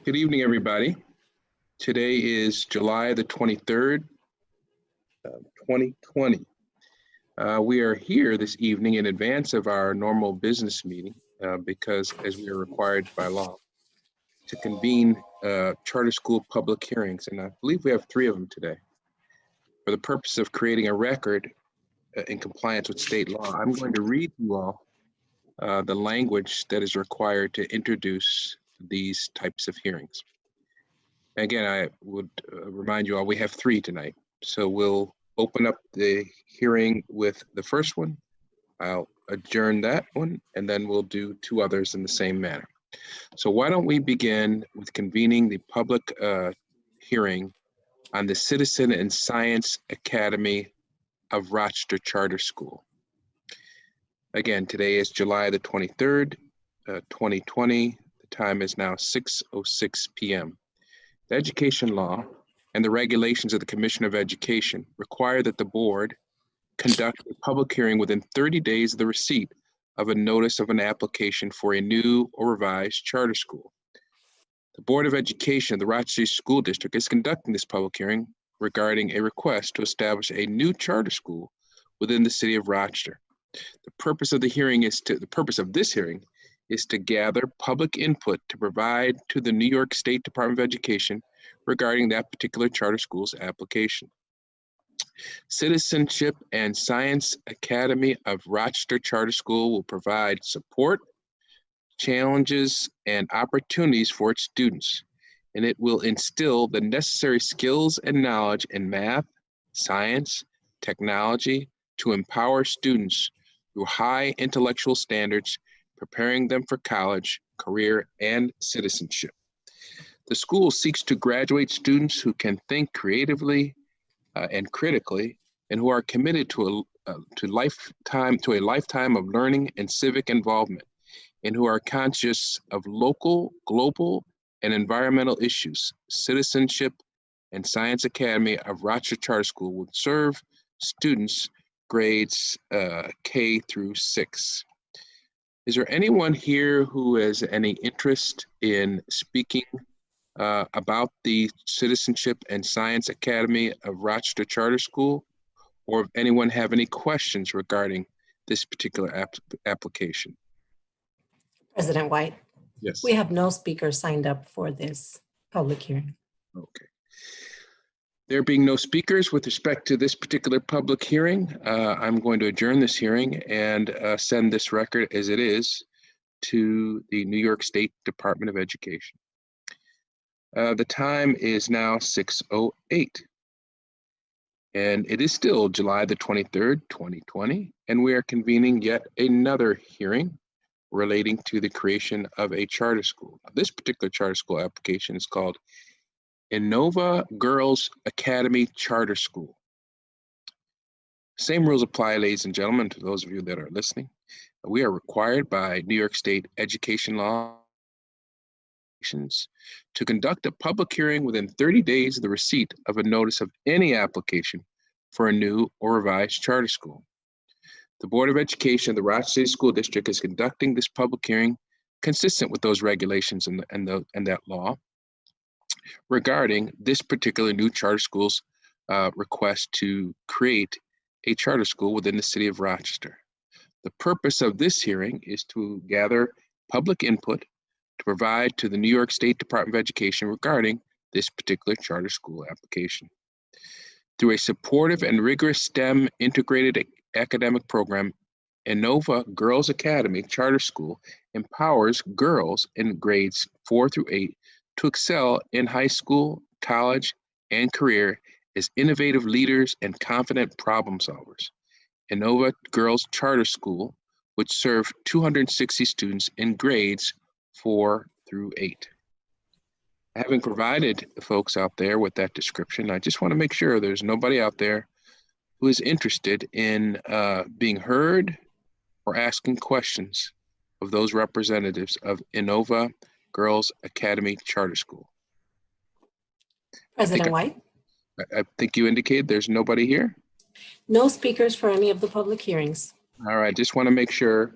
Good evening, everybody. Today is July the 23rd, 2020. We are here this evening in advance of our normal business meeting because as we are required by law to convene charter school public hearings, and I believe we have 3 of them today. For the purpose of creating a record in compliance with state law, I'm going to read you all the language that is required to introduce these types of hearings. Again, I would remind you all, we have 3 tonight. So we'll open up the hearing with the first one. I'll adjourn that one, and then we'll do 2 others in the same manner. So why don't we begin with convening the public hearing on the Citizen and Science Academy of Rochester Charter School. Again, today is July the 23rd, 2020. The time is now 6:06 p.m. The education law and the regulations of the Commission of Education require that the board conduct a public hearing within 30 days of the receipt of a notice of an application for a new or revised charter school. The Board of Education of the Rochester School District is conducting this public hearing regarding a request to establish a new charter school within the city of Rochester. The purpose of this hearing is to gather public input to provide to the New York State Department of Education regarding that particular charter school's application. Citizenship and Science Academy of Rochester Charter School will provide support, challenges, and opportunities for its students, and it will instill the necessary skills and knowledge in math, science, technology to empower students through high intellectual standards, preparing them for college, career, and citizenship. The school seeks to graduate students who can think creatively and critically, and who are committed to a lifetime of learning and civic involvement, and who are conscious of local, global, and environmental issues. Citizenship and Science Academy of Rochester Charter School would serve students grades K through 6. Is there anyone here who has any interest in speaking about the Citizenship and Science Academy of Rochester Charter School, or if anyone have any questions regarding this particular application? President White. Yes. We have no speakers signed up for this public hearing. Okay. There being no speakers with respect to this particular public hearing, I'm going to adjourn this hearing and send this record as it is to the New York State Department of Education. The time is now 6:08, and it is still July the 23rd, 2020, and we are convening yet another hearing relating to the creation of a charter school. This particular charter school application is called Innova Girls Academy Charter School. Same rules apply, ladies and gentlemen, to those of you that are listening. We are required by New York State education law to conduct a public hearing within 30 days of the receipt of a notice of any application for a new or revised charter school. The Board of Education of the Rochester School District is conducting this public hearing consistent with those regulations and that law regarding this particular new charter school's request to create a charter school within the city of Rochester. The purpose of this hearing is to gather public input to provide to the New York State Department of Education regarding this particular charter school application. Through a supportive and rigorous STEM integrated academic program, Innova Girls Academy Charter School empowers girls in grades 4 through 8 to excel in high school, college, and career as innovative leaders and confident problem solvers. Innova Girls Charter School would serve 260 students in grades 4 through 8. Having provided the folks out there with that description, I just want to make sure there's nobody out there who is interested in being heard or asking questions of those representatives of Innova Girls Academy Charter School. President White? I think you indicated there's nobody here? No speakers for any of the public hearings. All right, just want to make sure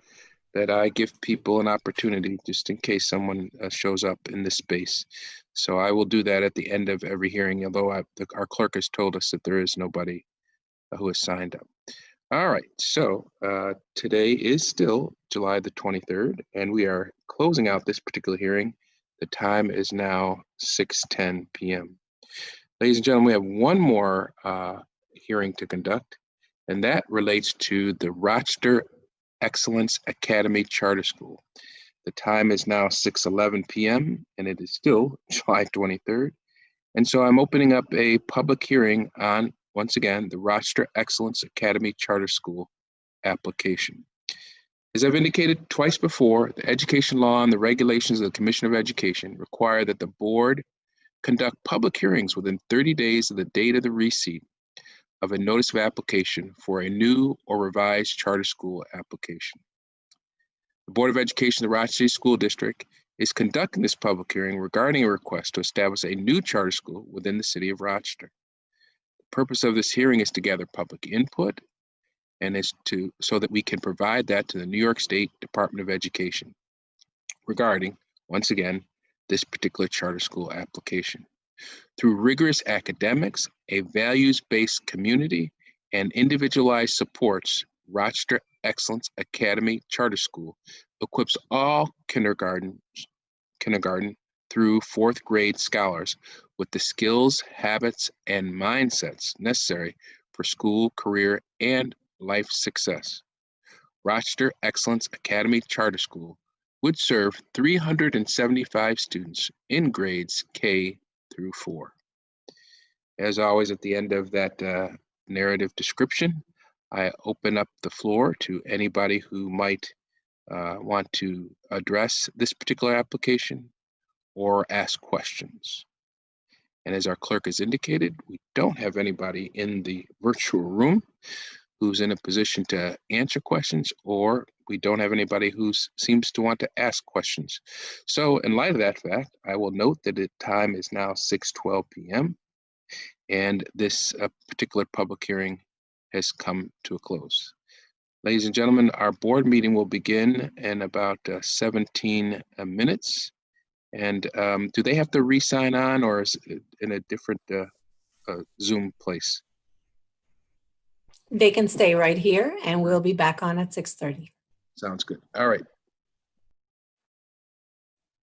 that I give people an opportunity just in case someone shows up in this space. So I will do that at the end of every hearing, although our clerk has told us that there is nobody who has signed up. All right, so today is still July the 23rd, and we are closing out this particular hearing. The time is now 6:10 p.m. Ladies and gentlemen, we have one more hearing to conduct, and that relates to the Rochester Excellence Academy Charter School. The time is now 6:11 p.m., and it is still July 23rd. And so I'm opening up a public hearing on, once again, the Rochester Excellence Academy Charter School application. As I've indicated twice before, the education law and the regulations of the Commission of Education require that the board conduct public hearings within 30 days of the date of the receipt of a notice of application for a new or revised charter school application. The Board of Education of the Rochester School District is conducting this public hearing regarding a request to establish a new charter school within the city of Rochester. The purpose of this hearing is to gather public input and is so that we can provide that to the New York State Department of Education regarding, once again, this particular charter school application. Through rigorous academics, a values-based community, and individualized supports, Rochester Excellence Academy Charter School equips all kindergarten through fourth grade scholars with the skills, habits, and mindsets necessary for school, career, and life success. Rochester Excellence Academy Charter School would serve 375 students in grades K through 4. As always, at the end of that narrative description, I open up the floor to anybody who might want to address this particular application or ask questions. And as our clerk has indicated, we don't have anybody in the virtual room who's in a position to answer questions, or we don't have anybody who seems to want to ask questions. So in light of that fact, I will note that the time is now 6:12 p.m. and this particular public hearing has come to a close. Ladies and gentlemen, our board meeting will begin in about 17 minutes. And do they have to re-sign on, or is it in a different Zoom place? They can stay right here and we'll be back on at 6:30. Sounds good. All right.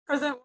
President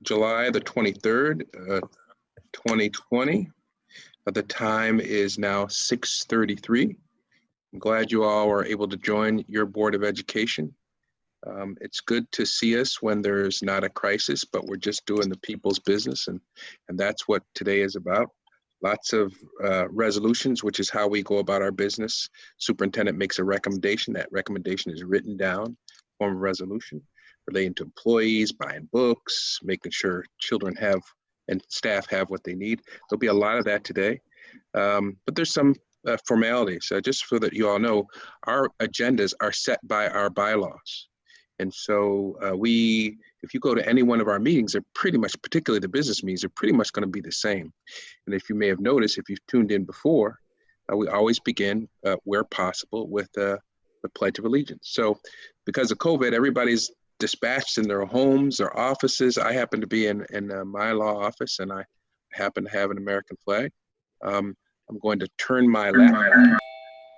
July the 23rd, 2020. The time is now 6:33. I'm glad you all were able to join your Board of Education. It's good to see us when there's not a crisis, but we're just doing the people's business, and that's what today is about. Lots of resolutions, which is how we go about our business. Superintendent makes a recommendation. That recommendation is written down, form of resolution, relating to employees, buying books, making sure children have and staff have what they need. There'll be a lot of that today, but there's some formalities. Just so that you all know, our agendas are set by our bylaws. And so if you go to any one of our meetings, they're pretty much, particularly the business meetings, are pretty much going to be the same. And if you may have noticed, if you've tuned in before, we always begin where possible with the Pledge of Allegiance. So because of COVID, everybody's dispatched in their homes, their offices. I happen to be in my law office, and I happen to have an American flag. I'm going to turn my lap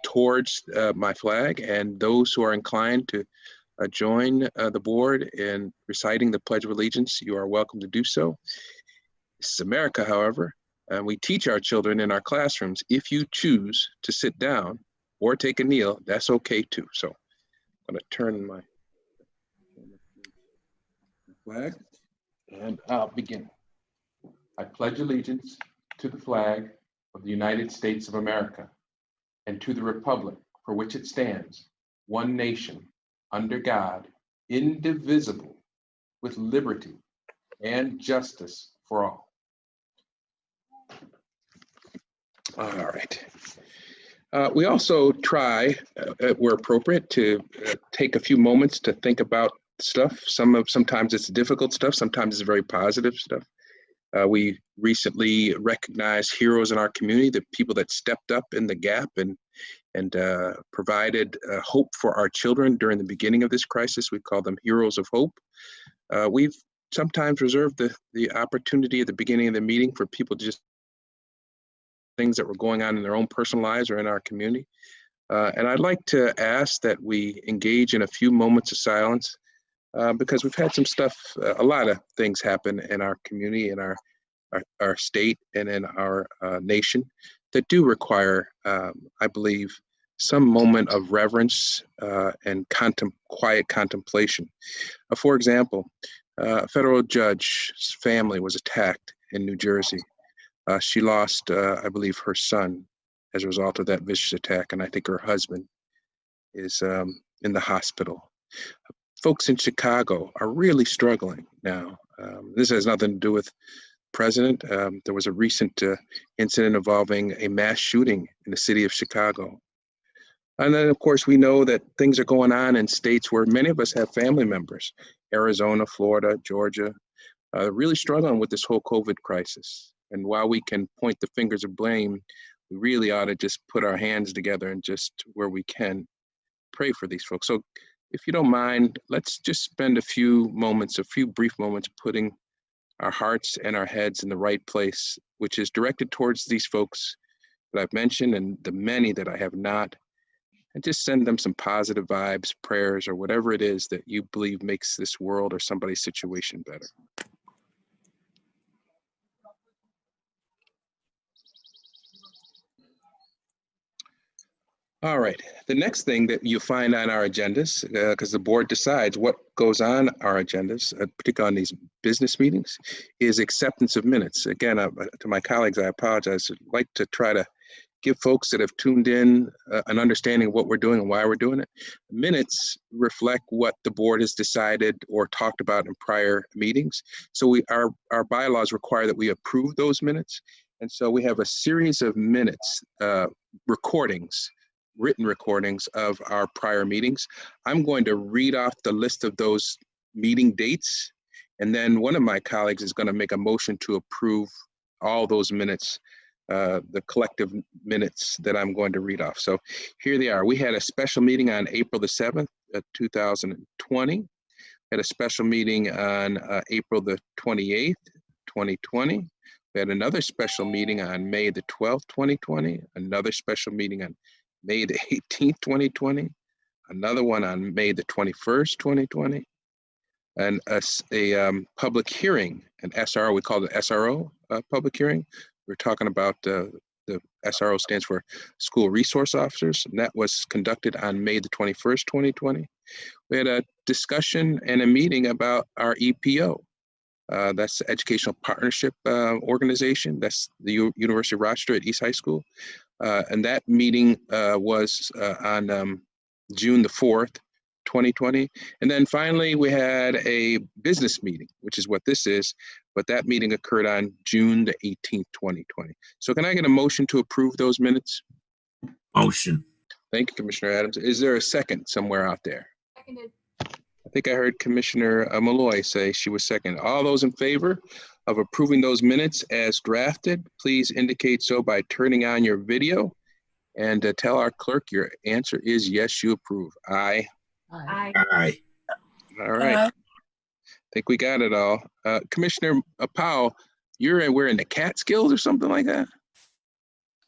towards my flag, and those who are inclined to join the board in reciting the Pledge of Allegiance, you are welcome to do so. This is America, however, and we teach our children in our classrooms, if you choose to sit down or take a kneel, that's okay too. So I'm going to turn my flag and I'll begin. I pledge allegiance to the flag of the United States of America and to the republic for which it stands, one nation, under God, indivisible, with liberty and justice for all. All right. We also try, where appropriate, to take a few moments to think about stuff. Sometimes it's difficult stuff, sometimes it's very positive stuff. We recently recognized heroes in our community, the people that stepped up in the gap and provided hope for our children during the beginning of this crisis. We call them heroes of hope. We've sometimes reserved the opportunity at the beginning of the meeting for people to just things that were going on in their own personal lives or in our community. And I'd like to ask that we engage in a few moments of silence because we've had some stuff, a lot of things happen in our community, in our state, and in our nation that do require, I believe, some moment of reverence and quiet contemplation. For example, a federal judge's family was attacked in New Jersey. She lost, I believe, her son as a result of that vicious attack, and I think her husband is in the hospital. Folks in Chicago are really struggling now. This has nothing to do with president. There was a recent incident involving a mass shooting in the city of Chicago. And then, of course, we know that things are going on in states where many of us have family members, Arizona, Florida, Georgia, really struggling with this whole COVID crisis. And while we can point the fingers of blame, we really ought to just put our hands together and just, where we can, pray for these folks. So if you don't mind, let's just spend a few brief moments putting our hearts and our heads in the right place, which is directed towards these folks that I've mentioned and the many that I have not, and just send them some positive vibes, prayers, or whatever it is that you believe makes this world or somebody's situation better. All right, the next thing that you find on our agendas, because the board decides what goes on our agendas, particularly on these business meetings, is acceptance of minutes. Again, to my colleagues, I apologize. I'd like to try to give folks that have tuned in an understanding of what we're doing and why we're doing it. Minutes reflect what the board has decided or talked about in prior meetings. So our bylaws require that we approve those minutes. And so we have a series of minutes, written recordings of our prior meetings. I'm going to read off the list of those meeting dates, and then one of my colleagues is going to make a motion to approve all those minutes, the collective minutes that I'm going to read off. So here they are. We had a special meeting on April the 7th, 2020. Had a special meeting on April the 28th, 2020. We had another special meeting on May the 12th, 2020. Another special meeting on May the 18th, 2020, another one on May the 21st, 2020, public hearing, an SRO. We call it SRO public hearing. We're talking about the SRO stands for School Resource Officers, and that was conducted on May the 21st, 2020. We had a discussion and a meeting about our EPO. That's the Educational Partnership Organization. That's the University of Rochester at East High School. And that meeting was on June the 4th, 2020. And then finally, we had a business meeting, which is what this is, but that meeting occurred on June the 18th, 2020. So can I get a motion to approve those minutes? Motion. Thank you, Commissioner Adams. Is there a second somewhere out there? Seconded. I think I heard Commissioner Malloy say she was second. All those in favor of approving those minutes as drafted, please indicate so by turning on your video and tell our clerk your answer is yes, you approve. Aye. Aye. Aye. All right. I think we got it all. Commissioner Powell, you're wearing the Catskills or something like that?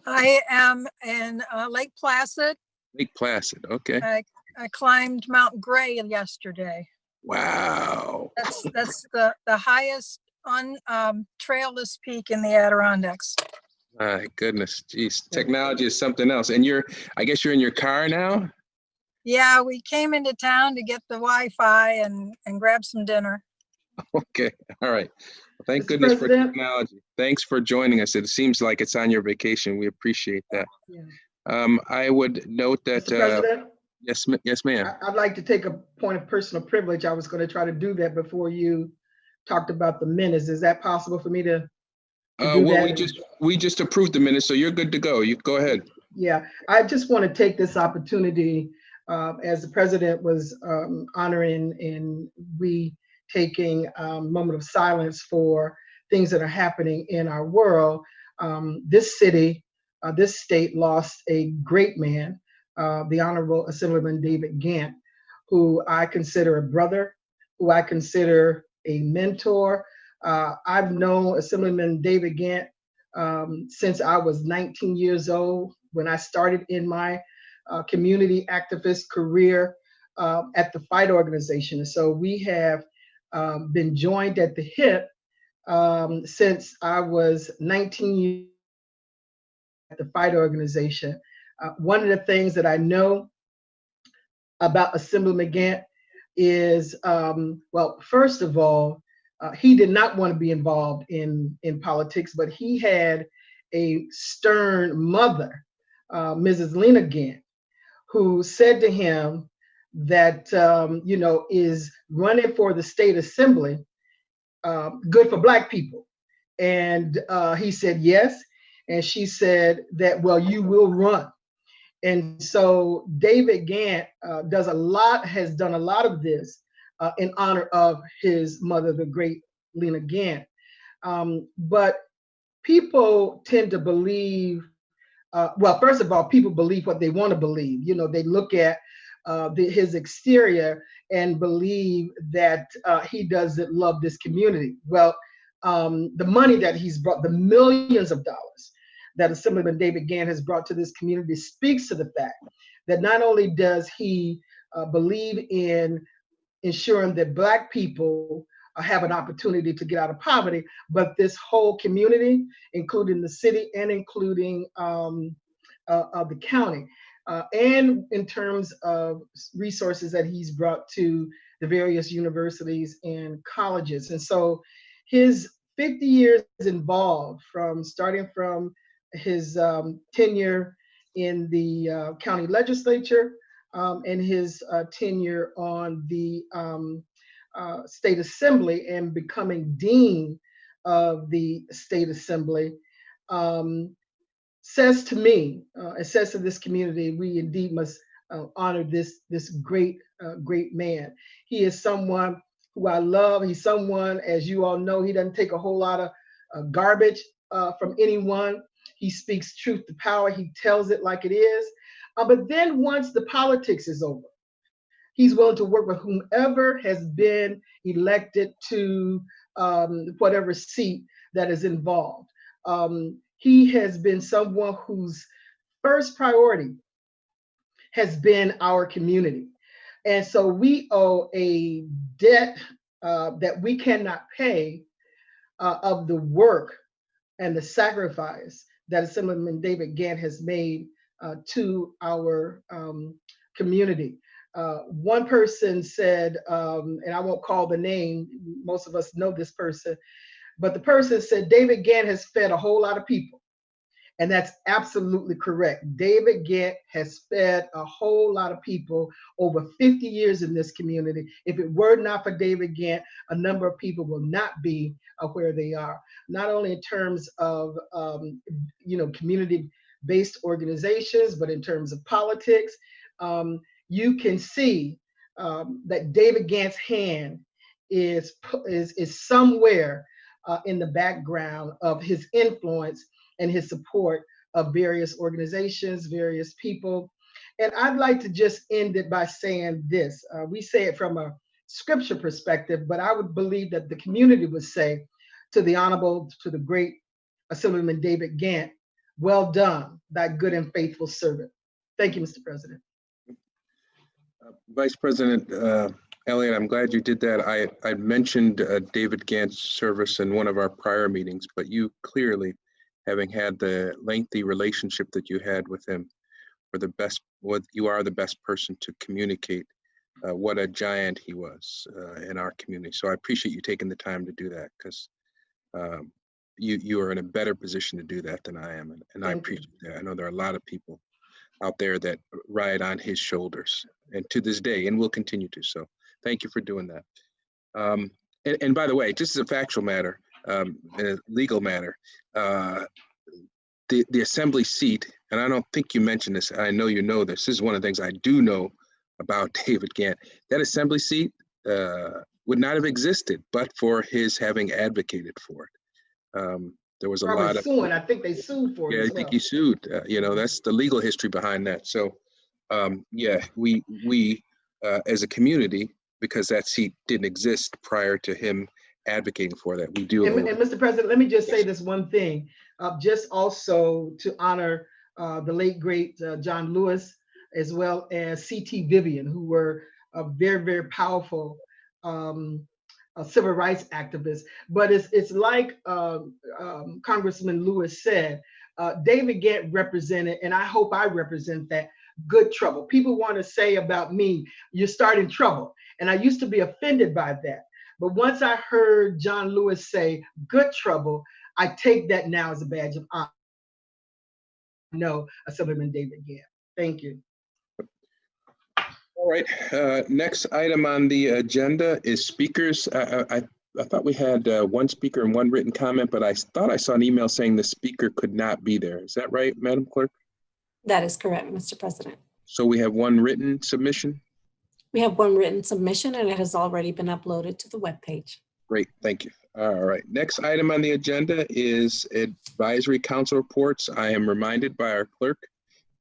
I am in Lake Placid. Lake Placid, okay. I climbed Mount Gray yesterday. Wow. That's the highest trailless peak in the Adirondacks. My goodness, geez, technology is something else. And I guess you're in your car now? Yeah, we came into town to get the Wi-Fi and grab some dinner. Okay, all right. Well, thank Mr. goodness President? for technology. Thanks for joining us. It seems like it's on your vacation. We appreciate that. Yeah. I would note that. Mr. President? Yes, ma'am. I'd like to take a point of personal privilege. I was going to try to do that before you talked about the minutes. Is that possible for me to do Well, that? we just approved the minutes, so you're good to go. You go ahead. Yeah, I just want to take this opportunity as the president was honoring and we taking a moment of silence for things that are happening in our world. This city, this state lost a great man, the Honorable Assemblyman David Gant, who I consider a brother, who I consider a mentor. I've known Assemblyman David Gant since I was 19 years old, when I started in my community activist career at the Fight Organization. And so we have been joined at the hip since I was 19 years at the Fight Organization. One of the things that I know about Assemblyman Gant is, well, first of all, he did not want to be involved in politics, but he had a stern mother, Mrs. Lena Gant, who said to him that, is running for the state assembly good for Black people? And he said yes. And she said that, well, you will run. And so David Gant has done a lot of this in honor of his mother, the great Lena Gant. But people tend to believe, well, first of all, people believe what they want to believe. You know, they look at his exterior and believe that he doesn't love this community. Well, the money that he's brought, the millions of dollars that Assemblyman David Gant has brought to this community, speaks to the fact that not only does he believe in ensuring that Black people have an opportunity to get out of poverty, but this whole community, including the city and including the county, and in terms of resources that he's brought to the various universities and colleges. And so his 50 years involved, starting from his tenure in the county legislature and his tenure on the state assembly and becoming dean of the state assembly, says to me, it says to this community, we indeed must honor this great man. He is someone who I love. He's someone, as you all know, he doesn't take a whole lot of garbage from anyone. He speaks truth to power. He tells it like it is. But then once the politics is over, he's willing to work with whomever has been elected to whatever seat that is involved. He has been someone whose first priority has been our community. And so we owe a debt that we cannot pay of the work and the sacrifice that Assemblyman David Gant has made to our community. One person said, and I won't call the name, most of us know this person, but the person said David Gant has fed a whole lot of people. And that's absolutely correct. David Gant has fed a whole lot of people over 50 years in this community. If it were not for David Gant, a number of people will not be where they are, not only in terms of community-based organizations, but in terms of politics. You can see that David Gant's hand is somewhere in the background of his influence and his support of various organizations, various people. And I'd like to just end it by saying this. We say it from a scripture perspective, but I would believe that the community would say to the great Assemblyman David Gant, well done, thy good and faithful servant. Thank you, Mr. President. Vice President Elliott, I'm glad you did that. I mentioned David Gant's service in one of our prior meetings, but you clearly, having had the lengthy relationship that you had with him, you are the best person to communicate what a giant he was in our community. So I appreciate you taking the time to do that, because you are in a better position to do that than I am, and I appreciate that. I know there are a lot of people out there that ride on his shoulders, and to this day, and will continue to. So thank you for doing that. And by the way, just as a factual matter, a legal matter, the assembly seat, and I don't think you mentioned this, I know you know this is one of the things I do know about David Gant. That assembly seat would not have existed but for his having advocated for it. There was a lot of suing. I think they sued for it. Yeah, I think he sued. That's the legal history behind that. So yeah, we as a community, because that seat didn't exist prior to him advocating for that, we do. And Mr. President, let me just say this one thing, just also to honor the late great John Lewis, as well as C.T. Vivian, who were very, very powerful civil rights activists. But it's like Congressman Lewis said, David Gant represented, and I hope I represent that, good trouble. People want to say about me, you're starting trouble. And I used to be offended by that. But once I heard John Lewis say good trouble, I take that now as a badge of honor. No, Assemblyman David Gant. Thank you. All right, next item on the agenda is speakers. I thought we had one speaker and one written comment, but I thought I saw an email saying the speaker could not be there. Is that right, Madam Clerk? That is correct, Mr. President. So we have one written submission? We have one written submission, and it has already been uploaded to the webpage. Great, thank you. All right, next item on the agenda is advisory council reports. I am reminded by our clerk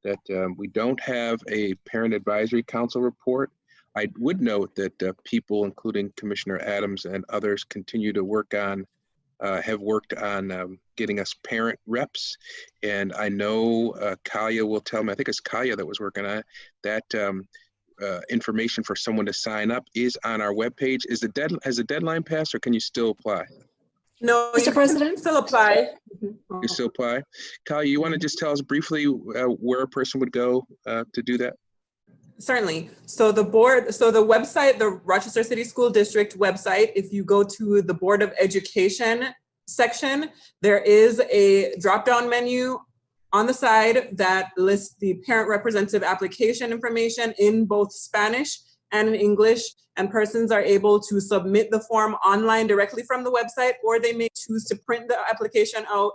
that we don't have a parent advisory council report. I would note that people, including Commissioner Adams and others, continue to work on, have worked on getting us parent reps. And I know Kalia will tell me, I think it's Kalia that was working on it, that information for someone to sign up is on our webpage. Has the deadline passed, or can you still apply? No, Mr. President, still apply. You still apply? Kalia, you want to just tell us briefly where a person would go to do that? Certainly. So the website, the Rochester City School District website, if you go to the Board of Education section, there is a drop-down menu on the side that lists the parent representative application information in both Spanish and in English, and persons are able to submit the form online directly from the website, or they may choose to print the application out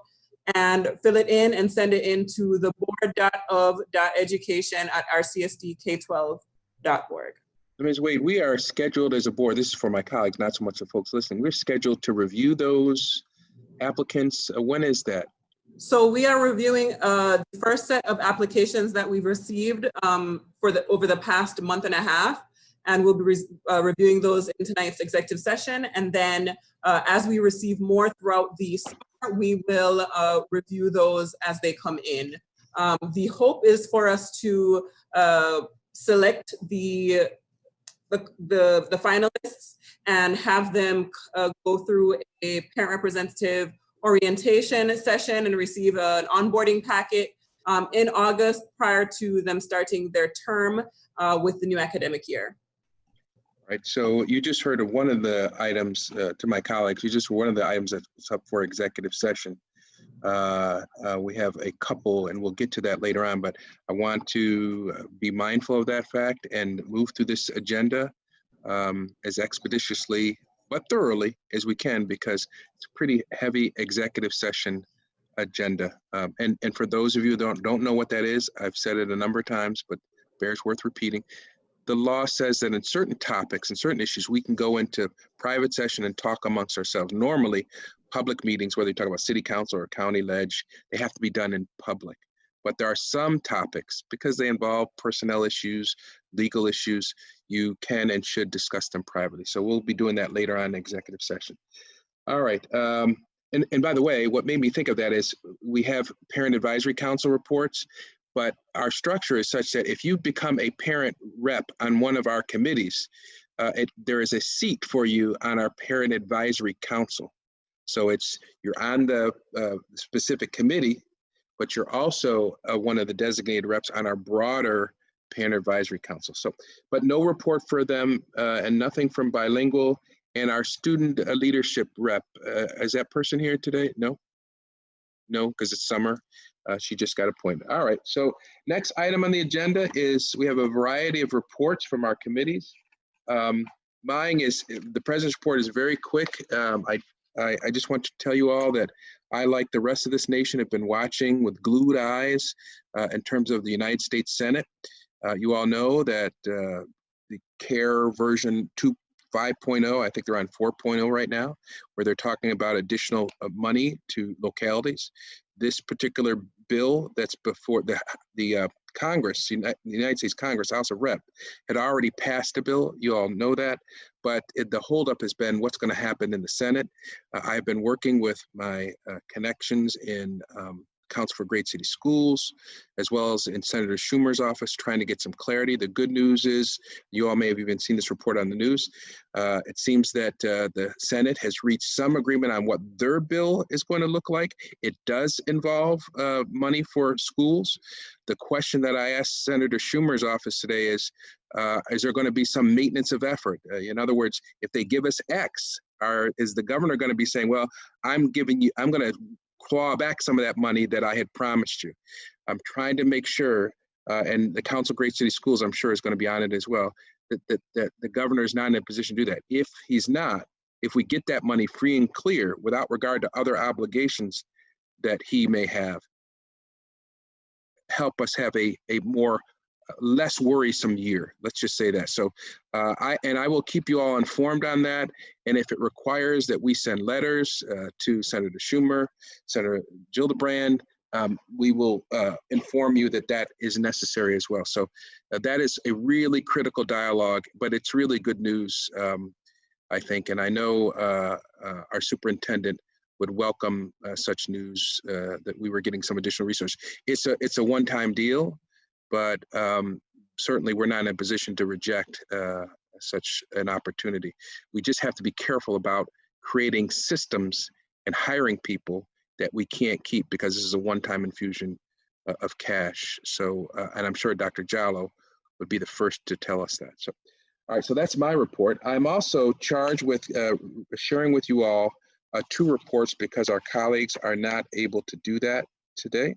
and fill it in and send it into the board.of.education@rcsdk12.org. Ms. Wade, we are scheduled as a board, this is for my colleagues, not so much the folks listening, we're scheduled to review those applicants. When is that? So we are reviewing the first set of applications that we've received over the past month and a half, and we'll be reviewing those in tonight's executive session. And then as we receive more throughout the summer, we will review those as they come in. The hope is for us to select the the finalists and have them go through a parent representative orientation session and receive an onboarding packet in August prior to them starting their term with the new academic year. Right, so you just heard of one of the items, to my colleagues, you just heard one of the items that's up for executive session. We have a couple, and we'll get to that later on, but I want to be mindful of that fact and move through this agenda as expeditiously but thoroughly as we can, because it's a pretty heavy executive session agenda. And for those of you who don't know what that is, I've said it a number of times, but bears worth repeating. The law says that in certain topics and certain issues, we can go into private session and talk amongst ourselves. Normally, public meetings, whether you talk about city council or county ledge, they have to be done in public. But there are some topics, because they involve personnel issues, legal issues, you can and should discuss them privately. So we'll be doing that later on in executive session. All right. And by the way, what made me think of that is we have Parent Advisory Council reports, but our structure is such that if you become a parent rep on one of our committees, there is a seat for you on our Parent Advisory Council. So you're on the specific committee, but you're also one of the designated reps on our broader Parent Advisory Council. So, but no report for them and nothing from bilingual. And our student leadership rep, is that person here today? No? No, because it's summer. She just got appointed. All right, so next item on the agenda is we have a variety of reports from our committees. Mine is, the president's report is very quick. I just want to tell you all that I, like the rest of this nation, have been watching with glued eyes in terms of the United States Senate. You all know that the CARE version 5.0, I think they're on 4.0 right now, where they're talking about additional money to localities. This particular bill that's before the Congress, the United States Congress, House of Rep, had already passed a bill. You all know that, but the holdup has been what's going to happen in the Senate. I've been working with my connections in Council for Great City Schools, as well as in Senator Schumer's office, trying to get some clarity. The good news is, you all may have even seen this report on the news. It seems that the Senate has reached some agreement on what their bill is going to look like. It does involve money for schools. The question that I asked Senator Schumer's office today is there going to be some maintenance of effort? In other words, if they give us X, is the governor going to be saying, well, I'm going to claw back some of that money that I had promised you? I'm trying to make sure, and the Council of Great City Schools, I'm sure, is going to be on it as well, that the governor is not in a position to do that. If he's not, if we get that money free and clear without regard to other obligations that he may have, help us have a less worrisome year. Let's just say that. So I will keep you all informed on that. And if it requires that we send letters to Senator Schumer, Senator Gillibrand, we will inform you that that is necessary as well. So that is a really critical dialogue, but it's really good news, I think. And I know our superintendent would welcome such news that we were getting some additional resources. It's a one-time deal, but certainly we're not in a position to reject such an opportunity. We just have to be careful about creating systems and hiring people that we can't keep, because this is a one-time infusion of cash. So, and I'm sure Dr. Jallo would be the first to tell us that. So, all right, so that's my report. I'm also charged with sharing with you all 2 reports, because our colleagues are not able to do that today.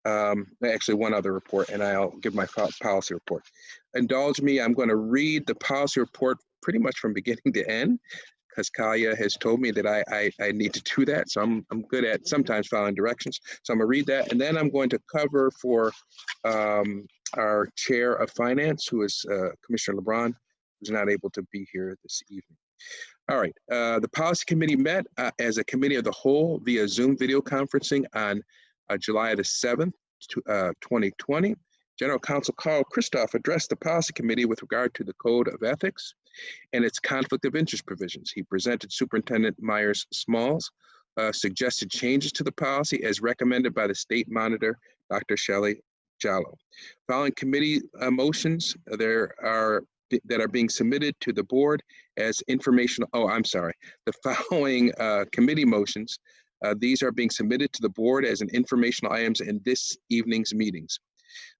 Actually, one other report, and I'll give my policy report. Indulge me, I'm going to read the policy report pretty much from beginning to end, because Kalia has told me that I need to do that. So I'm good at sometimes following directions. So I'm going to read that, and then I'm going to cover for our chair of finance, who is Commissioner LeBron, who's not able to be here this evening. All right, the policy committee met as a committee of the whole via Zoom video conferencing on July the 7th, 2020. General Counsel Carl Christoph addressed the policy committee with regard to the Code of Ethics and its conflict of interest provisions. He presented Superintendent Myers-Smalls suggested changes to the policy as recommended by the state monitor, Dr. Shelley Jallo. Following committee motions, there are that are being submitted to the board as informational. Oh, I'm sorry. The following committee motions, these are being submitted to the board as an informational items in this evening's meetings.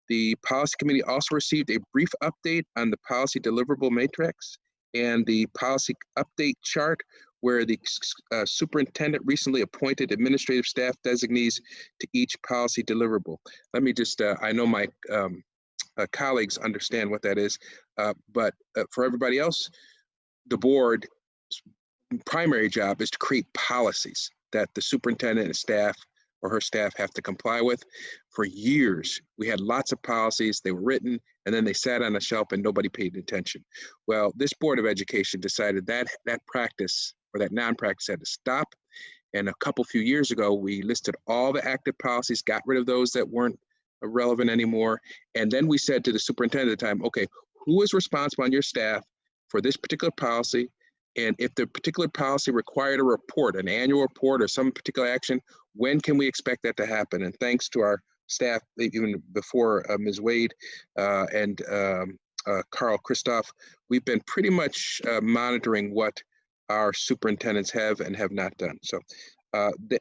The policy committee also received a brief update on the policy deliverable matrix and the policy update chart, where the superintendent recently appointed administrative staff designees to each policy deliverable. Let me just, I know my colleagues understand what that is, but for everybody else, the board's primary job is to create policies that the superintendent and staff or her staff have to comply with. For years, we had lots of policies, they were written, and then they sat on a shelf and nobody paid attention. Well, this Board of Education decided that that practice or that non-practice had to stop. And a few years ago, we listed all the active policies, got rid of those that weren't relevant anymore. And then we said to the superintendent at the time, okay, who is responsible on your staff for this particular policy? And if the particular policy required a report, an annual report or some particular action, when can we expect that to happen? And thanks to our staff, even before Ms. Wade and Carl Christoph, we've been pretty much monitoring what our superintendents have and have not done. So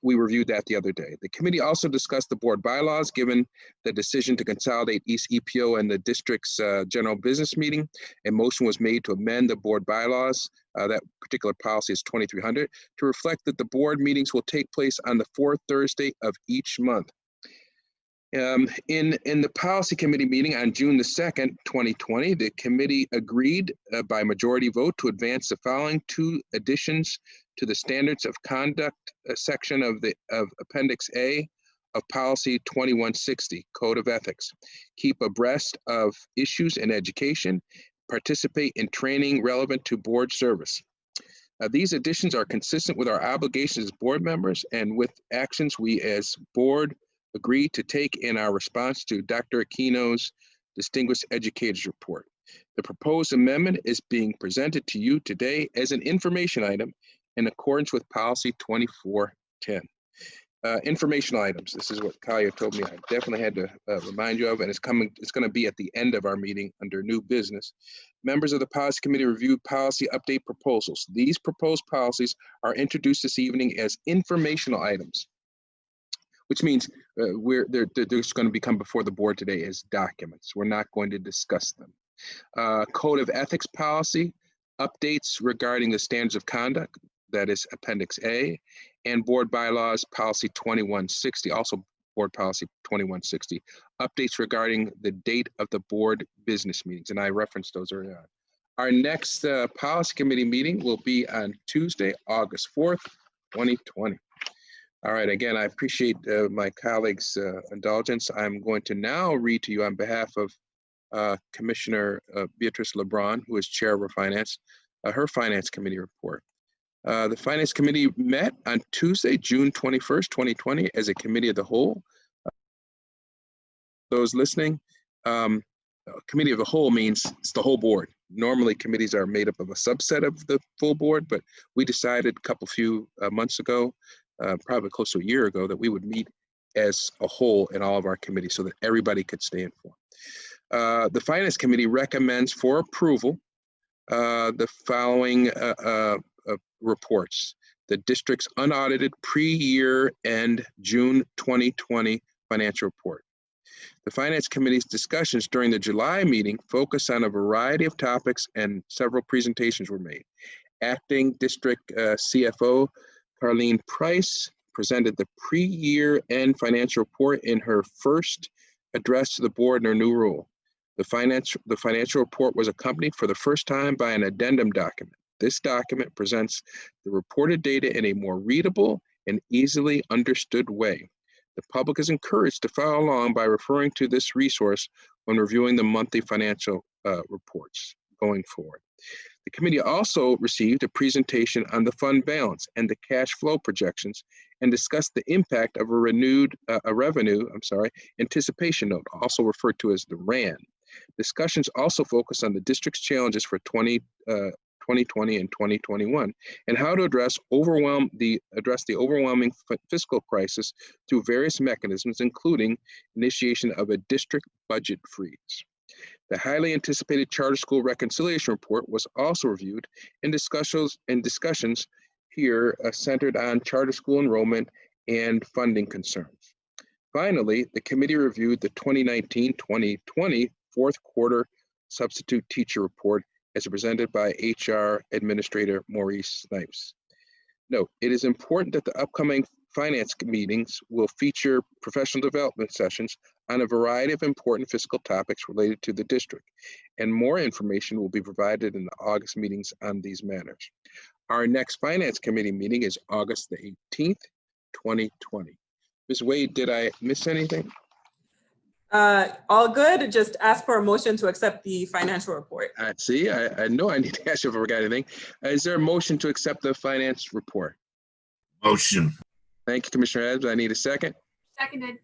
we reviewed that the other day. The committee also discussed the board bylaws, given the decision to consolidate East EPO and the district's general business meeting. A motion was made to amend the board bylaws. That particular policy is 2300 to reflect that the board meetings will take place on the fourth Thursday of each month. In the policy committee meeting on June the 2nd, 2020, the committee agreed by majority vote to advance the following two additions to the standards of conduct section of Appendix A of Policy 2160, Code of Ethics. Keep abreast of issues in education, participate in training relevant to board service. These additions are consistent with our obligations as board members and with actions we as board agreed to take in our response to Dr. Aquino's Distinguished Educators Report. The proposed amendment is being presented to you today as an information item in accordance with Policy 2410. Informational items. This is what Kalia told me I definitely had to remind you of, and it's going to be at the end of our meeting under new business. Members of the policy committee reviewed policy update proposals. These proposed policies are introduced this evening as informational items, which means they're just going to become before the board today as documents. We're not going to discuss them. Code of Ethics policy, updates regarding the standards of conduct, that is Appendix A, and board bylaws policy 2160, also board policy 2160, updates regarding the date of the board business meetings, and I referenced those earlier on. Our next policy committee meeting will be on Tuesday, August 4th, 2020. All right, again, I appreciate my colleagues' indulgence. I'm going to now read to you on behalf of Commissioner Beatrice LeBron, who is Chair of Finance, her Finance Committee report. The Finance Committee met on Tuesday, June 21st, 2020, as a committee of the whole. Those listening, committee of the whole means it's the whole board. Normally, committees are made up of a subset of the full board, but we decided a few months ago, probably close to a year ago, that we would meet as a whole in all of our committees so that everybody could stay informed. The Finance Committee recommends for approval the following reports. The district's unaudited pre-year end June 2020 financial report. The Finance Committee's discussions during the July meeting focused on a variety of topics and several presentations were made. Acting District CFO Carlene Price presented the pre-year end financial report in her first address to the board in her new role. The financial report was accompanied for the first time by an addendum document. This document presents the reported data in a more readable and easily understood way. The public is encouraged to follow along by referring to this resource when reviewing the monthly financial reports going forward. The committee also received a presentation on the fund balance and the cash flow projections and discussed the impact of a revenue anticipation note, also referred to as the RAN. Discussions also focused on the district's challenges for 2020 and 2021 and how to address the overwhelming fiscal crisis through various mechanisms, including initiation of a district budget freeze. The highly anticipated charter school reconciliation report was also reviewed, and discussions here centered on charter school enrollment and funding concerns. Finally, the committee reviewed the 2019-2020 fourth quarter substitute teacher report as presented by HR Administrator Maurice Snipes. Note, it is important that the upcoming finance meetings will feature professional development sessions on a variety of important fiscal topics related to the district, and more information will be provided in the August meetings on these matters. Our next Finance Committee meeting is August the 18th, 2020. Ms. Wade, did I miss anything? All good. Just ask for a motion to accept the financial report. See, I know I need to ask you if I forgot anything. Is there a motion to accept the finance report? Motion. Thank you, Commissioner Adams. I need a second. Seconded.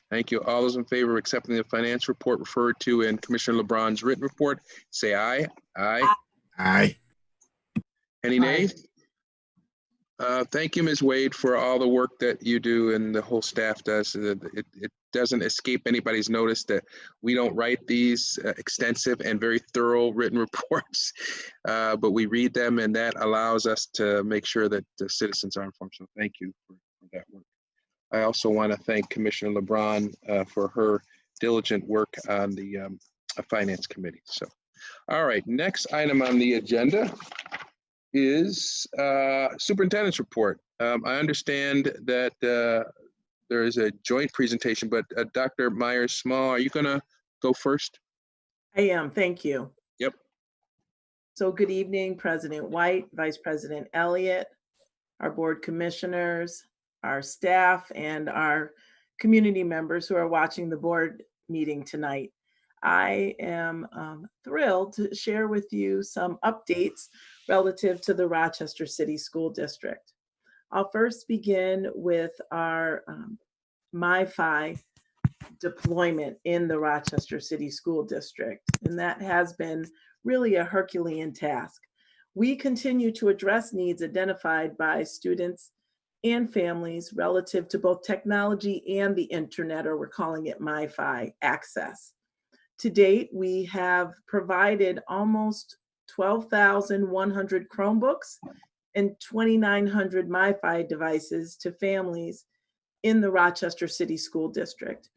Thank you. All those in favor of accepting the finance report referred to in Commissioner LeBron's written report, say aye. Aye. Aye. Any nays? Thank you, Ms. Wade, for all the work that you do and the whole staff does. It doesn't escape anybody's notice that we don't write these extensive and very thorough written reports, but we read them, and that allows us to make sure that the citizens are informed. So thank you for that work. I also want to thank Commissioner LeBron for her diligent work on the Finance Committee. So, all right, next item on the agenda is Superintendent's report. I understand that there is a joint presentation, but Dr. Myers-Small, are you gonna go first? I am, thank you. Yep. So good evening, President White, Vice President Elliott, our board commissioners, our staff, and our community members who are watching the board meeting tonight. I am thrilled to share with you some updates relative to the Rochester City School District. I'll first begin with our Myfi deployment in the Rochester City School District, and that has been really a Herculean task. We continue to address needs identified by students and families relative to both technology and the internet, or we're calling it Myfi access. To date, we have provided almost 12,100 Chromebooks and 2,900 Myfi devices to families in the Rochester City School District.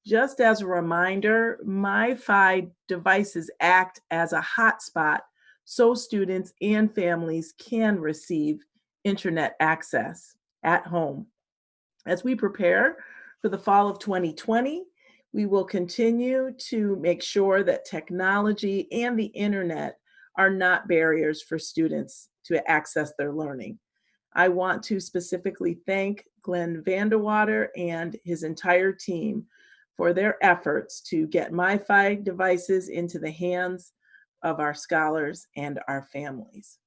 Just as a reminder, Myfi devices act as a hotspot so students and families can receive internet access at home. As we prepare for the fall of 2020, we will continue to make sure that technology and the internet are not barriers for students to access their learning. I want to specifically thank Glenn Vanderwater and his entire team for their efforts to get Myfi devices into the hands of our scholars and our families.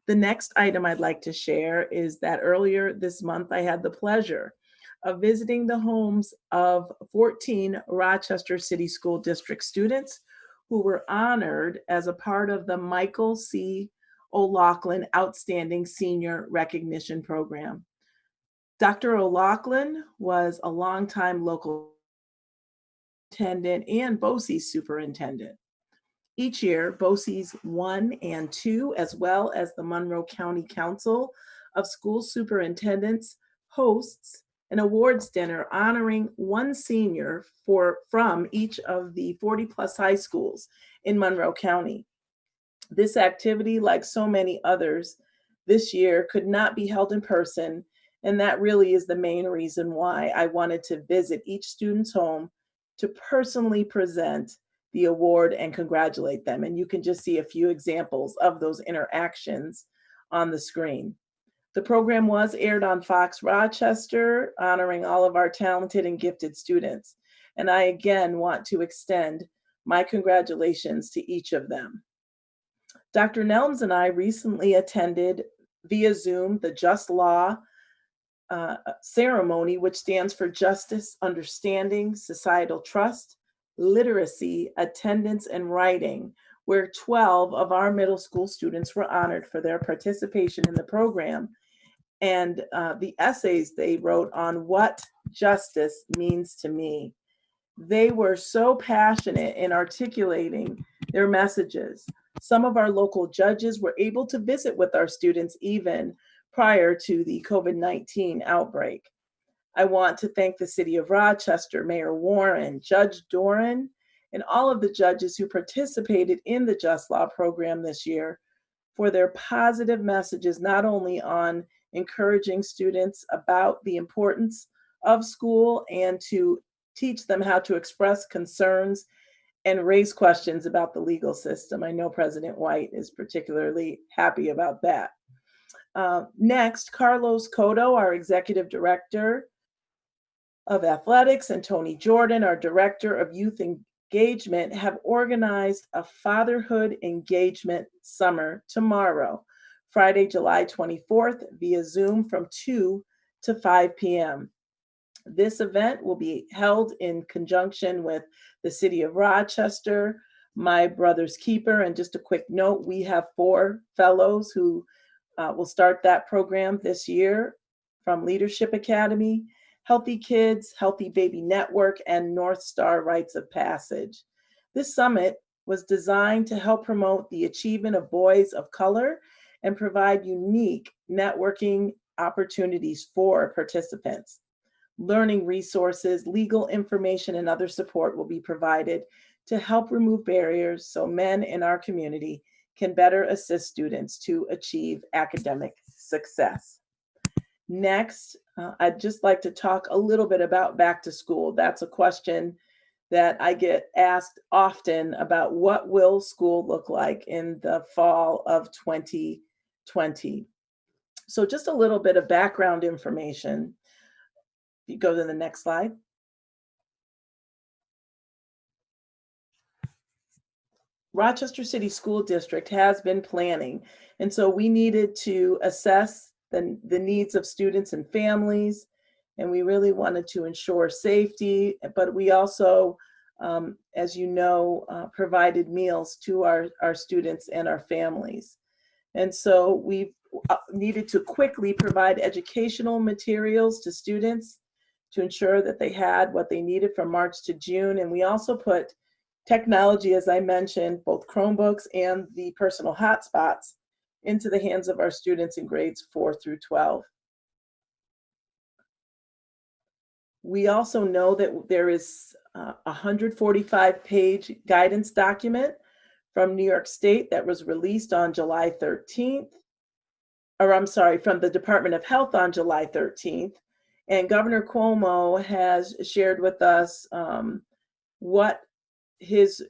The next item I'd like to share is that earlier this month, I had the pleasure of visiting the homes of 14 Rochester City School District students who were honored as a part of the Michael C. O'Loughlin Outstanding Senior Recognition Program. Dr. O'Loughlin was a longtime local superintendent and BOCES superintendent. Each year, BOCES 1 and 2, as well as the Monroe County Council of School Superintendents, hosts an awards dinner honoring one senior from each of the 40+ high schools in Monroe County. This activity, like so many others this year, could not be held in person, and that really is the main reason why I wanted to visit each student's home to personally present the award and congratulate them. And you can just see a few examples of those interactions on the screen. The program was aired on Fox Rochester, honoring all of our talented and gifted students. And I again want to extend my congratulations to each of them. Dr. Nelms and I recently attended via Zoom the Just Law ceremony, which stands for Justice, Understanding, Societal Trust, Literacy, Attendance, and Writing, where 12 of our middle school students were honored for their participation in the program and the essays they wrote on what justice means to me. They were so passionate in articulating their messages. Some of our local judges were able to visit with our students even prior to the COVID-19 outbreak. I want to thank the City of Rochester, Mayor Warren, Judge Doran, and all of the judges who participated in the Just Law program this year for their positive messages, not only on encouraging students about the importance of school and to teach them how to express concerns and raise questions about the legal system. I know President White is particularly happy about that. Next, Carlos Cotto, our Executive Director of Athletics, and Tony Jordan, our Director of Youth Engagement, have organized a Fatherhood Engagement Summer tomorrow, Friday, July 24th, via Zoom from 2 to 5 p.m. This event will be held in conjunction with the City of Rochester, My Brother's Keeper, and just a quick note, we have 4 fellows who will start that program this year from Leadership Academy, Healthy Kids, Healthy Baby Network, and North Star Rites of Passage. This summit was designed to help promote the achievement of boys of color and provide unique networking opportunities for participants. Learning resources, legal information, and other support will be provided to help remove barriers so men in our community can better assist students to achieve academic success. Next, I'd just like to talk a little bit about back to school. That's a question that I get asked often about what will school look like in the fall of 2020. So just a little bit of background information. If you go to the next slide. Rochester City School District has been planning, and so we needed to assess the needs of students and families, and we really wanted to ensure safety, but we also, as you know, provided meals to our students and our families. And so we've needed to quickly provide educational materials to students to ensure that they had what they needed from March to June. And we also put technology, as I mentioned, both Chromebooks and the personal hotspots into the hands of our students in grades 4 through 12. We also know that there is a 145-page guidance document from New York State that was released on July 13th, or I'm sorry, from the Department of Health on July 13th. And Governor Cuomo has shared with us what his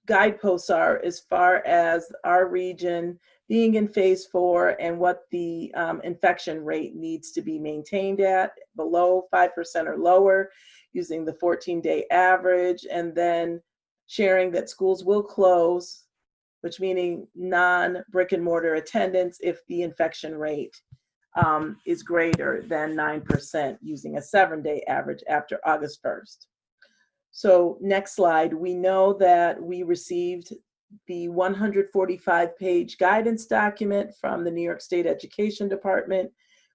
guideposts are as far as our region being in phase 4 and what the infection rate needs to be maintained at, below 5% or lower, using the 14-day average, and then sharing that schools will close, which meaning non-brick and mortar attendance if the infection rate is greater than 9%, using a 7-day average after August 1st. So next slide, we know that we received the 145-page guidance document from the New York State Education Department.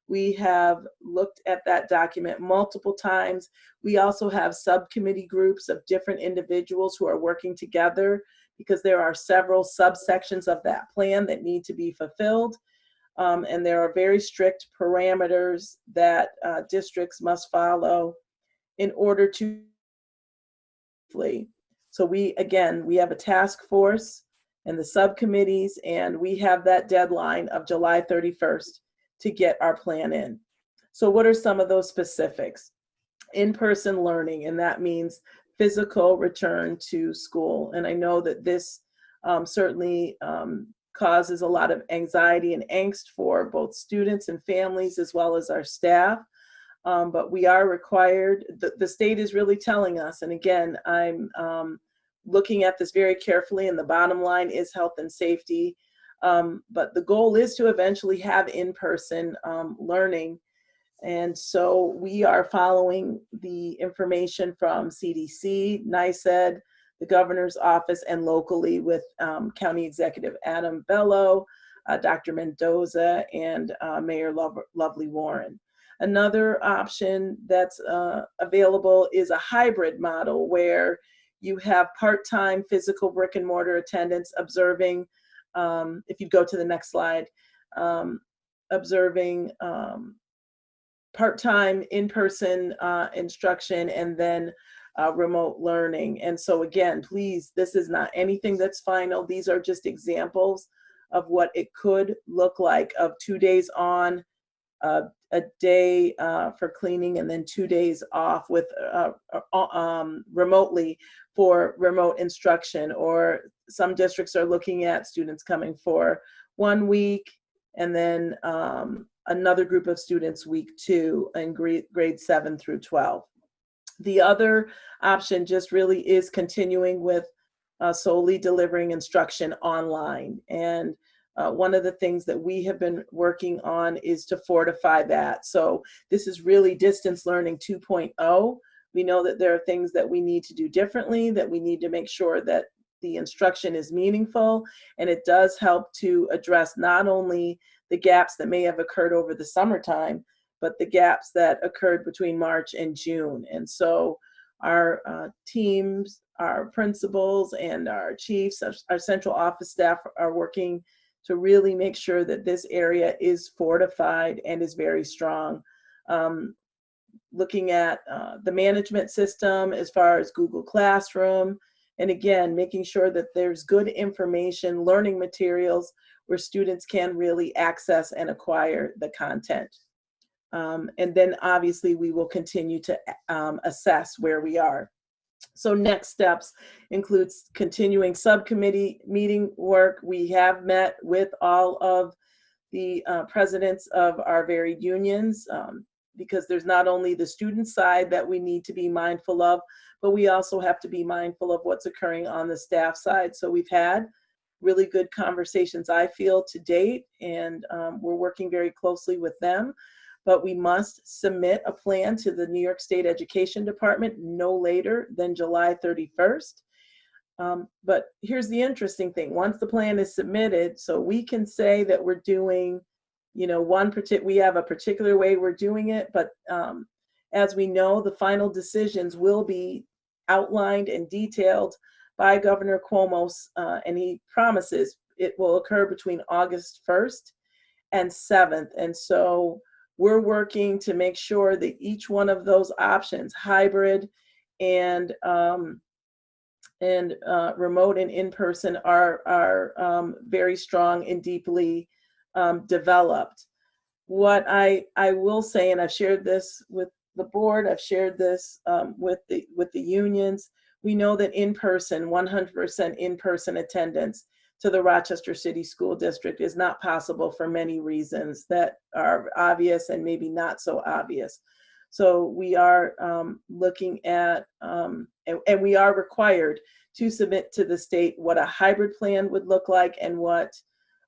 We have looked at that document multiple times. We also have subcommittee groups of different individuals who are working together because there are several subsections of that plan that need to be fulfilled. And there are very strict parameters that districts must follow in order to. So we have a task force and the subcommittees, and we have that deadline of July 31st to get our plan in. So what are some of those specifics? In-person learning, and that means physical return to school. And I know that this certainly causes a lot of anxiety and angst for both students and families as well as our staff. But we are required, the state is really telling us, and again, I'm looking at this very carefully, and the bottom line is health and safety. But the goal is to eventually have in-person learning. And so we are following the information from CDC, NICED, the governor's office, and locally with County Executive Adam Bello, Dr. Mendoza, and Mayor Lovely Warren. Another option that's available is a hybrid model where you have part-time physical brick and mortar attendance observing, if you go to the next slide, observing part-time in-person instruction and then remote learning. And so again, please, this is not anything that's final. These are just examples of what it could look like, of 2 days on, a day for cleaning, and then 2 days off with remotely for remote instruction. Or some districts are looking at students coming for 1 week and then another group of students week 2 in grade 7 through 12. The other option just really is continuing with solely delivering instruction online. And one of the things that we have been working on is to fortify that. So this is really distance learning 2.0. We know that there are things that we need to do differently, that we need to make sure that the instruction is meaningful, and it does help to address not only the gaps that may have occurred over the summertime, but the gaps that occurred between March and June. And so our teams, our principals, and our chiefs, our central office staff are working to really make sure that this area is fortified and is very strong. Looking at the management system as far as Google Classroom, and again, making sure that there's good information, learning materials where students can really access and acquire the content. And then obviously we will continue to assess where we are. So next steps includes continuing subcommittee meeting work. We have met with all of the presidents of our varied unions, because there's not only the student side that we need to be mindful of, but we also have to be mindful of what's occurring on the staff side. So we've had really good conversations, I feel, to date, and we're working very closely with them. But we must submit a plan to the New York State Education Department no later than July 31st. But here's the interesting thing. Once the plan is submitted, so we can say that we're doing, you know, we have a particular way we're doing it, but as we know, the final decisions will be outlined and detailed by Governor Cuomo, and he promises it will occur between August 1st and 7th. And so we're working to make sure that each one of those options, hybrid and remote and in-person, are very strong and deeply developed. What I will say, and I've shared this with the board, I've shared this with the unions, we know that in-person, 100% in-person attendance to the Rochester City School District is not possible for many reasons that are obvious and maybe not so obvious. So we are looking at, and we are required to submit to the state what a hybrid plan would look like and what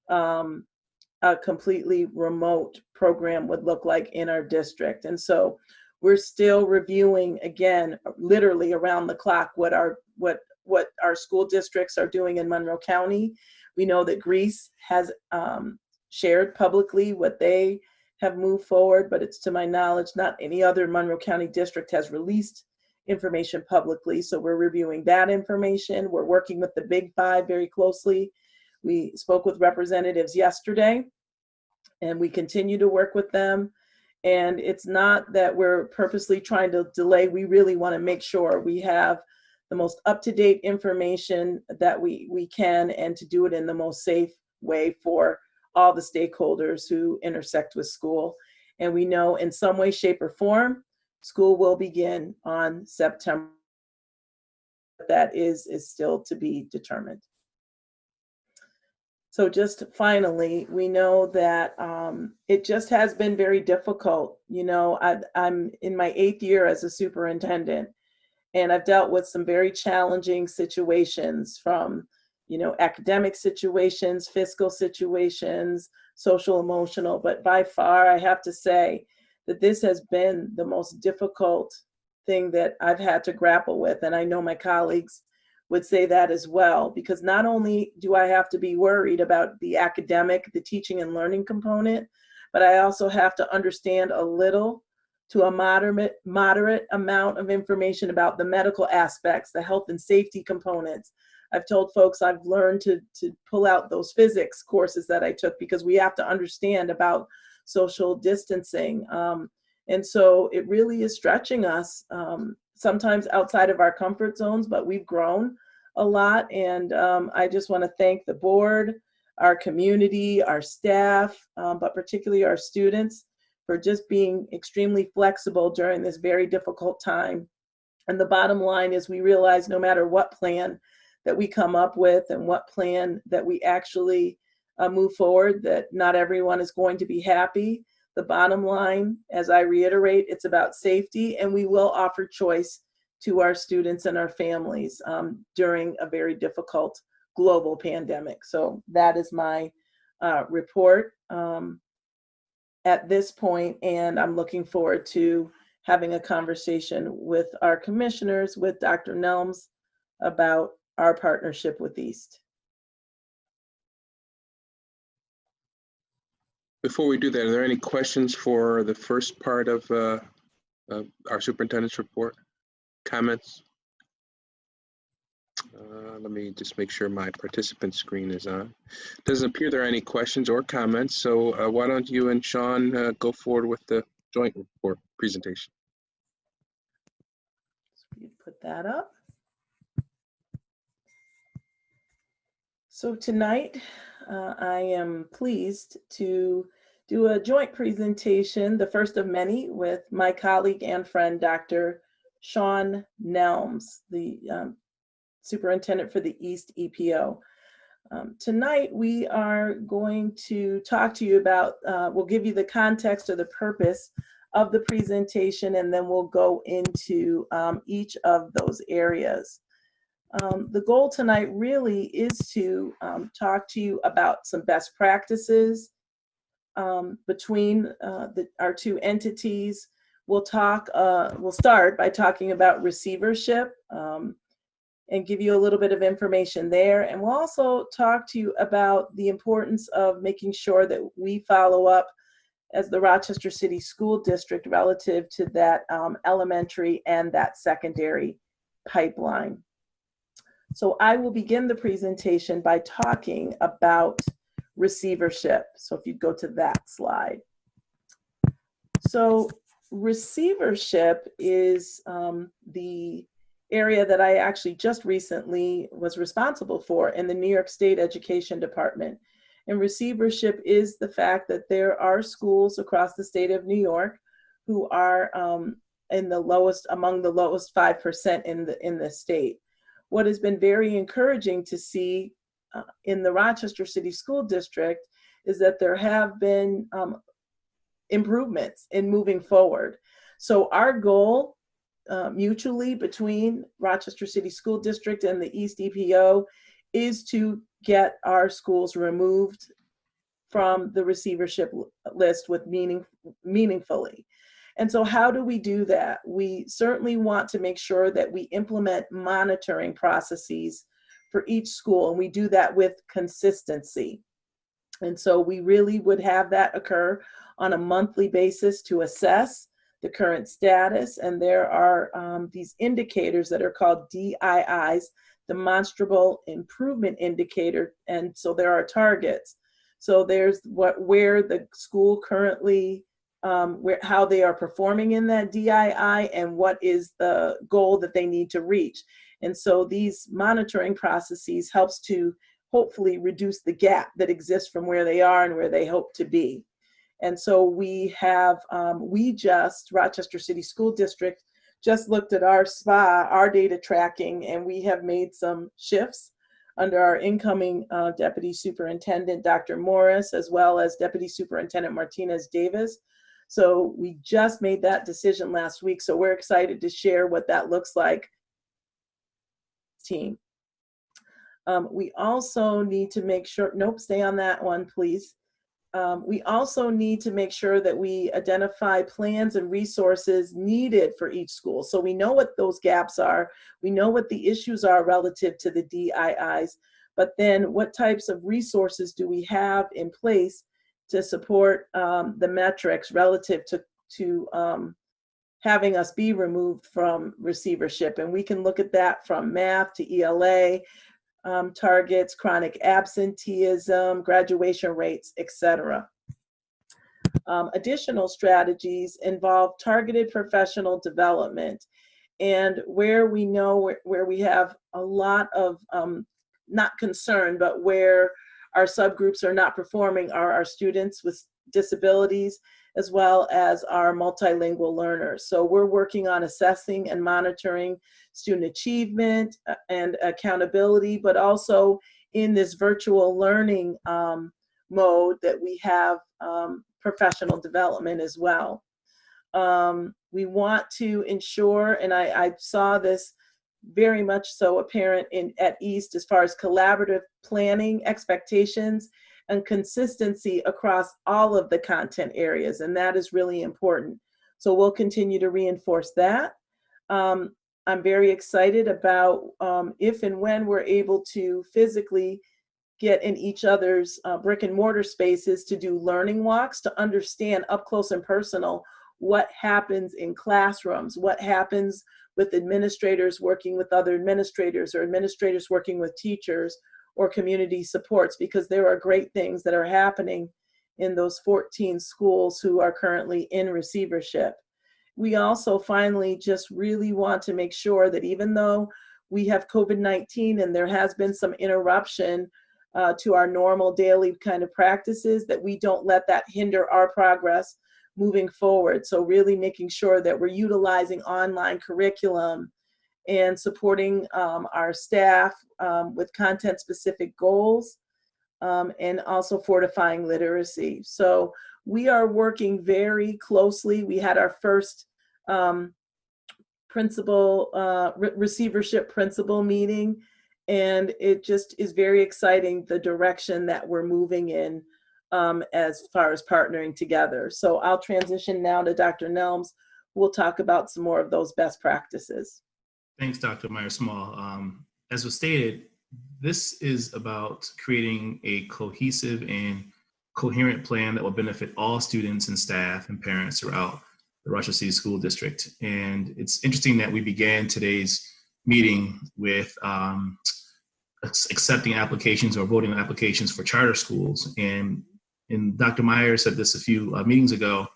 a completely remote program would look like in our district. And so we're still reviewing, again, literally around the clock, what our school districts are doing in Monroe County. We know that Greece has shared publicly what they have moved forward, but it's, to my knowledge, not any other Monroe County district has released information publicly. So we're reviewing that information. We're working with the Big Five very closely. We spoke with representatives yesterday, and we continue to work with them. And it's not that we're purposely trying to delay. We really want to make sure we have the most up-to-date information that we can, and to do it in the most safe way for all the stakeholders who intersect with school. And we know in some way, shape, or form, school will begin on September. That is still to be determined. So just finally, we know that it just has been very difficult. You know, I'm in my 8th year as a superintendent, and I've dealt with some very challenging situations, from, you know, academic situations, fiscal situations, social, emotional. But by far, I have to say that this has been the most difficult thing that I've had to grapple with. And I know my colleagues would say that as well, because not only do I have to be worried about the academic, the teaching and learning component, but I also have to understand a little to a moderate amount of information about the medical aspects, the health and safety components. I've told folks I've learned to pull out those physics courses that I took because we have to understand about social distancing. And so it really is stretching us, sometimes outside of our comfort zones, but we've grown a lot. And I just want to thank the board, our community, our staff, but particularly our students for just being extremely flexible during this very difficult time. And the bottom line is we realize no matter what plan that we come up with and what plan that we actually move forward, that not everyone is going to be happy. The bottom line, as I reiterate, it's about safety, and we will offer choice to our students and our families during a very difficult global pandemic. So that is my report at this point, and I'm looking forward to having a conversation with our commissioners, with Dr. Nelms, about our partnership with East. Before we do that, are there any questions for the first part of our superintendent's report? Comments? Let me just make sure my participant screen is on. Doesn't appear there are any questions or comments, so why don't you and Sean go forward with the joint report presentation. So you put that up. So tonight, I am pleased to do a joint presentation, the first of many, with my colleague and friend, Dr. Sean Nelms, the Superintendent for the East EPO. Tonight, we are going to talk to you about, we'll give you the context or the purpose of the presentation, and then we'll go into each of those areas. The goal tonight really is to talk to you about some best practices between our two entities. We'll start by talking about receivership and give you a little bit of information there. And we'll also talk to you about the importance of making sure that we follow up as the Rochester City School District relative to that elementary and that secondary pipeline. So I will begin the presentation by talking about receivership. So if you go to that slide. So receivership is the area that I actually just recently was responsible for in the New York State Education Department. And receivership is the fact that there are schools across the state of New York who are in the lowest, among the lowest 5% in the state. What has been very encouraging to see in the Rochester City School District is that there have been improvements in moving forward. So our goal mutually between Rochester City School District and the East EPO is to get our schools removed from the receivership list with meaningfully. And so how do we do that? We certainly want to make sure that we implement monitoring processes for each school, and we do that with consistency. And so we really would have that occur on a monthly basis to assess the current status. And there are these indicators that are called DIIs, demonstrable improvement indicator. And so there are targets. So there's where the school currently, how they are performing in that DII and what is the goal that they need to reach. And so these monitoring processes helps to hopefully reduce the gap that exists from where they are and where they hope to be. And so we have, Rochester City School District, just looked at our SPA, our data tracking, and we have made some shifts under our incoming Deputy Superintendent, Dr. Morris, as well as Deputy Superintendent Martinez Davis. So we just made that decision last week. So we're excited to share what that looks like. Team. We also need to make sure, nope, stay on that one, please. We also need to make sure that we identify plans and resources needed for each school. So we know what those gaps are. We know what the issues are relative to the DIIs, but then what types of resources do we have in place to support the metrics relative to having us be removed from receivership. And we can look at that from math to ELA, targets, chronic absenteeism, graduation rates, etc. Additional strategies involve targeted professional development. And where we know where we have a lot of, not concern, but where our subgroups are not performing are our students with disabilities, as well as our multilingual learners. So we're working on assessing and monitoring student achievement and accountability, but also in this virtual learning mode that we have professional development as well. We want to ensure, and I saw this very much so apparent at East as far as collaborative planning, expectations, and consistency across all of the content areas, and that is really important. So we'll continue to reinforce that. I'm very excited about if and when we're able to physically get in each other's brick and mortar spaces to do learning walks, to understand up close and personal what happens in classrooms, what happens with administrators working with other administrators, or administrators working with teachers, or community supports, because there are great things that are happening in those 14 schools who are currently in receivership. We also finally just really want to make sure that even though we have COVID-19 and there has been some interruption to our normal daily kind of practices, that we don't let that hinder our progress moving forward. So really making sure that we're utilizing online curriculum and supporting our staff with content-specific goals, and also fortifying literacy. So we are working very closely. We had our first receivership principal meeting, and it just is very exciting, the direction that we're moving in as far as partnering together. So I'll transition now to Dr. Nelms, who will talk about some more of those best practices. Thanks, Dr. Myers-Small. As was stated, this is about creating a cohesive and coherent plan that will benefit all students and staff and parents throughout the Rochester City School District. And it's interesting that we began today's meeting with accepting applications or voting on applications for charter schools. And Dr. Myers said this a few meetings ago.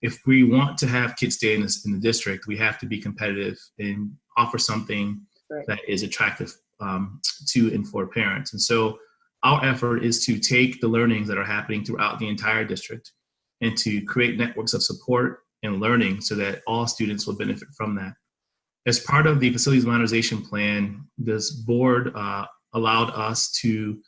If we want to have kids stay in the district, we have to be competitive and offer something that is attractive to and for parents. And so our effort is to take the learnings that are happening throughout the entire district and to create networks of support and learning so that all students will benefit from that. As part of the Facilities Modernization Plan, this board allowed us to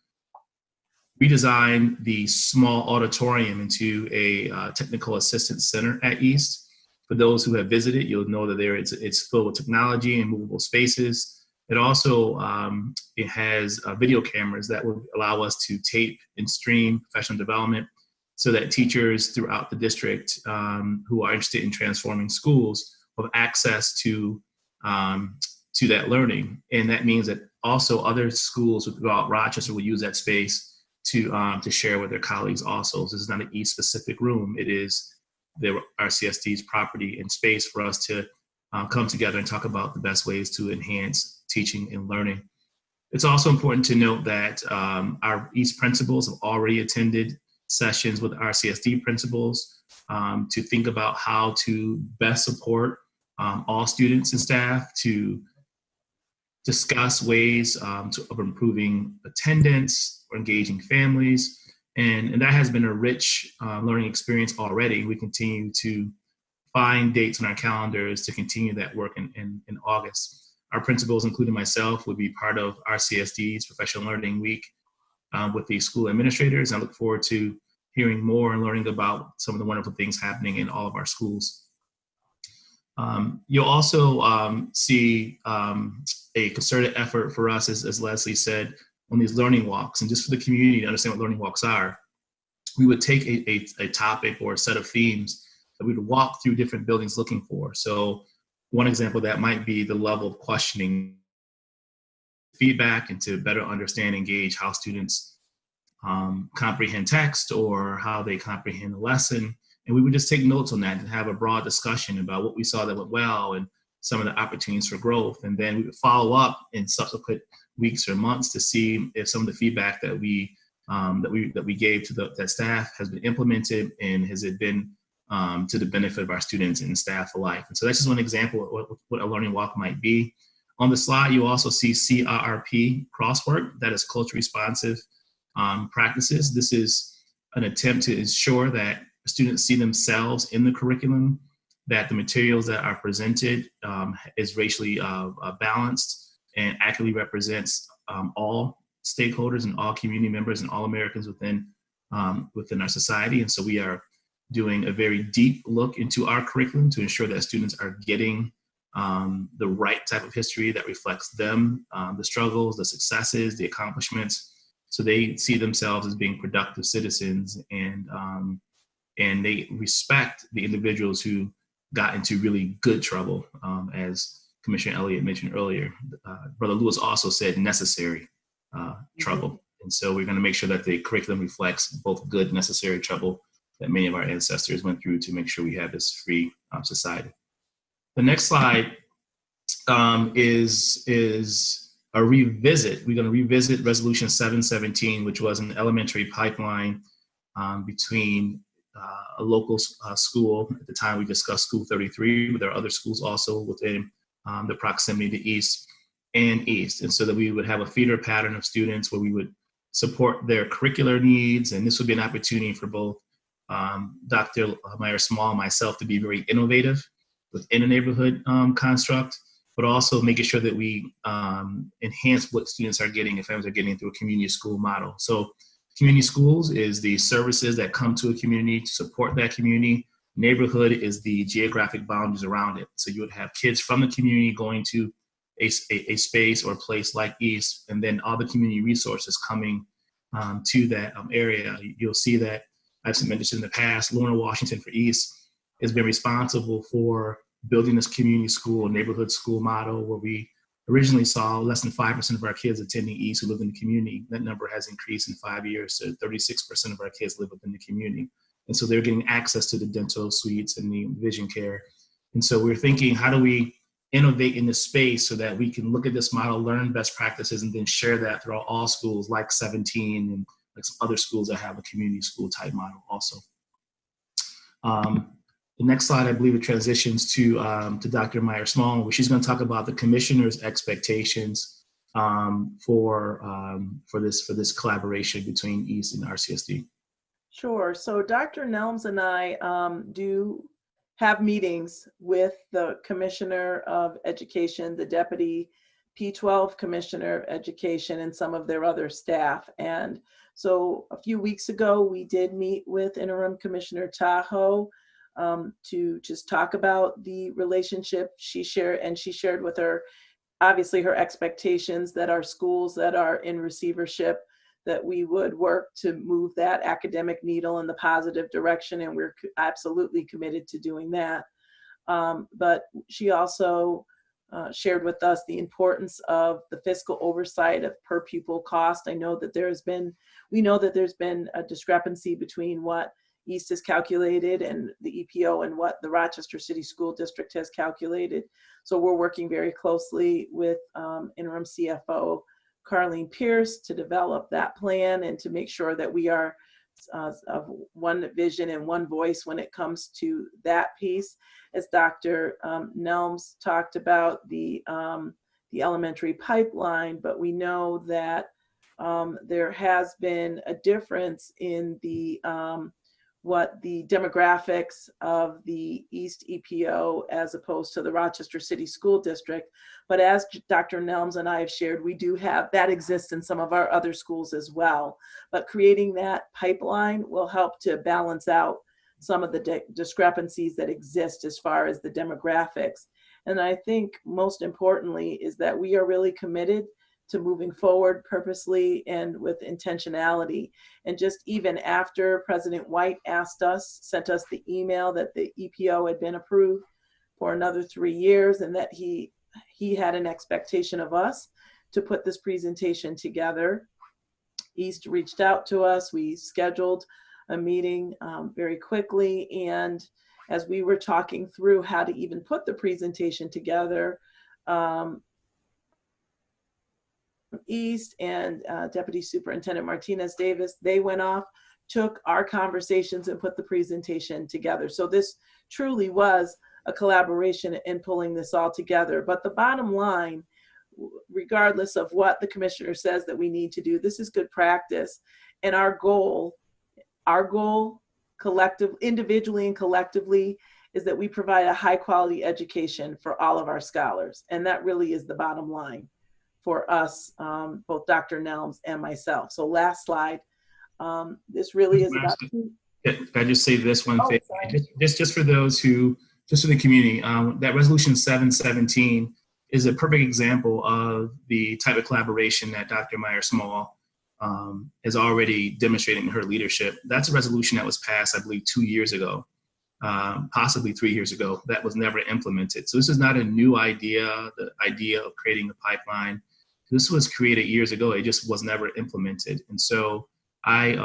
redesign the small auditorium into a technical assistance center at East. For those who have visited, you'll know that it's filled with technology and movable spaces. It also it has video cameras that will allow us to tape and stream professional development so that teachers throughout the district who are interested in transforming schools will have access to that learning. And that means that also other schools throughout Rochester will use that space to share with their colleagues also. So this is not an East specific room. It is the RCSD's property and space for us to come together and talk about the best ways to enhance teaching and learning. It's also important to note that our East principals have already attended sessions with RCSD principals to think about how to best support all students and staff, to discuss ways of improving attendance or engaging families. And that has been a rich learning experience already. We continue to find dates on our calendars to continue that work in August. Our principals, including myself, will be part of RCSD's Professional Learning Week with the school administrators. I look forward to hearing more and learning about some of the wonderful things happening in all of our schools. You'll also see a concerted effort for us, as Leslie said, on these learning walks. And just for the community to understand what learning walks are, we would take a topic or a set of themes that we would walk through different buildings looking for. So one example of that might be the level of questioning, feedback, and to better understand and engage how students comprehend text or how they comprehend a lesson. And we would just take notes on that and have a broad discussion about what we saw that went well and some of the opportunities for growth. And then we would follow up in subsequent weeks or months to see if some of the feedback that we gave to that staff has been implemented, and has it been to the benefit of our students and staff alike. And so that's just one example of what a learning walk might be. On the slide, you also see CRRP crosswork, that is culture responsive practices. This is an attempt to ensure that students see themselves in the curriculum, that the materials that are presented is racially balanced and accurately represents all stakeholders and all community members and all Americans within our society. And so we are doing a very deep look into our curriculum to ensure that students are getting the right type of history that reflects them, the struggles, the successes, the accomplishments, so they see themselves as being productive citizens, and they respect the individuals who got into really good trouble, as Commissioner Elliott mentioned earlier. Brother Lewis also said necessary trouble. And so we're going to make sure that the curriculum reflects both good, necessary trouble that many of our ancestors went through to make sure we have this free society. The next slide is a revisit. We're going to revisit Resolution 717, which was an elementary pipeline between a local school. At the time we discussed School 33, but there are other schools also within the proximity to East and East. And so that we would have a feeder pattern of students where we would support their curricular needs. And this would be an opportunity for both Dr. Myers-Small and myself to be very innovative within a neighborhood construct, but also making sure that we enhance what students are getting and families are getting through a community school model. So community schools is the services that come to a community to support that community. Neighborhood is the geographic boundaries around it. So you would have kids from the community going to a space or a place like East, and then all the community resources coming to that area. You'll see that I've mentioned in the past, Lorna Washington for East has been responsible for building this community school, neighborhood school model, where we originally saw less than 5% of our kids attending East who live in the community. That number has increased in 5 years to 36% of our kids live within the community. And so they're getting access to the dental suites and the vision care. And so we're thinking, how do we innovate in this space so that we can look at this model, learn best practices, and then share that throughout all schools like 17 and like some other schools that have a community school type model also. The next slide, I believe it transitions to Dr. Myers-Small, where she's going to talk about the commissioner's expectations for this collaboration between East and RCSD. Sure. So Dr. Nelms and I do have meetings with the Commissioner of Education, the Deputy P12 Commissioner of Education, and some of their other staff. And so a few weeks ago, we did meet with Interim Commissioner Tahoe to just talk about the relationship she shared with her, obviously her expectations that our schools that are in receivership, that we would work to move that academic needle in the positive direction, and we're absolutely committed to doing that. But she also shared with us the importance of the fiscal oversight of per pupil cost. We know that there's been a discrepancy between what East has calculated and the EPO and what the Rochester City School District has calculated. So we're working very closely with interim CFO Carlene Pierce to develop that plan and to make sure that we are of one vision and one voice when it comes to that piece. As Dr. Nelms talked about the elementary pipeline, but we know that there has been a difference in the what the demographics of the East EPO as opposed to the Rochester City School District. But as Dr. Nelms and I have shared, we do have, that exists in some of our other schools as well. But creating that pipeline will help to balance out some of the discrepancies that exist as far as the demographics. And I think most importantly is that we are really committed to moving forward purposely and with intentionality. And just even after President White sent us the email that the EPO had been approved for another 3 years, and that he had an expectation of us to put this presentation together. East reached out to us. We scheduled a meeting very quickly. And as we were talking through how to even put the presentation together, East and Deputy Superintendent Martinez Davis, they went off, took our conversations and put the presentation together. So this truly was a collaboration in pulling this all together. But the bottom line, regardless of what the commissioner says that we need to do, this is good practice. And our goal collective, individually and collectively, is that we provide a high quality education for all of our scholars. And that really is the bottom line for us, both Dr. Nelms and myself. So last slide. This really is about. Can I just say this one thing? Just for those who, just for the community, that resolution 717 is a perfect example of the type of collaboration that Dr. Myers-Small is already demonstrating in her leadership. That's a resolution that was passed, I believe, 2 years ago, possibly 3 years ago, that was never implemented. So this is not a new idea, the idea of creating a pipeline. This was created years ago, it just was never implemented. And so I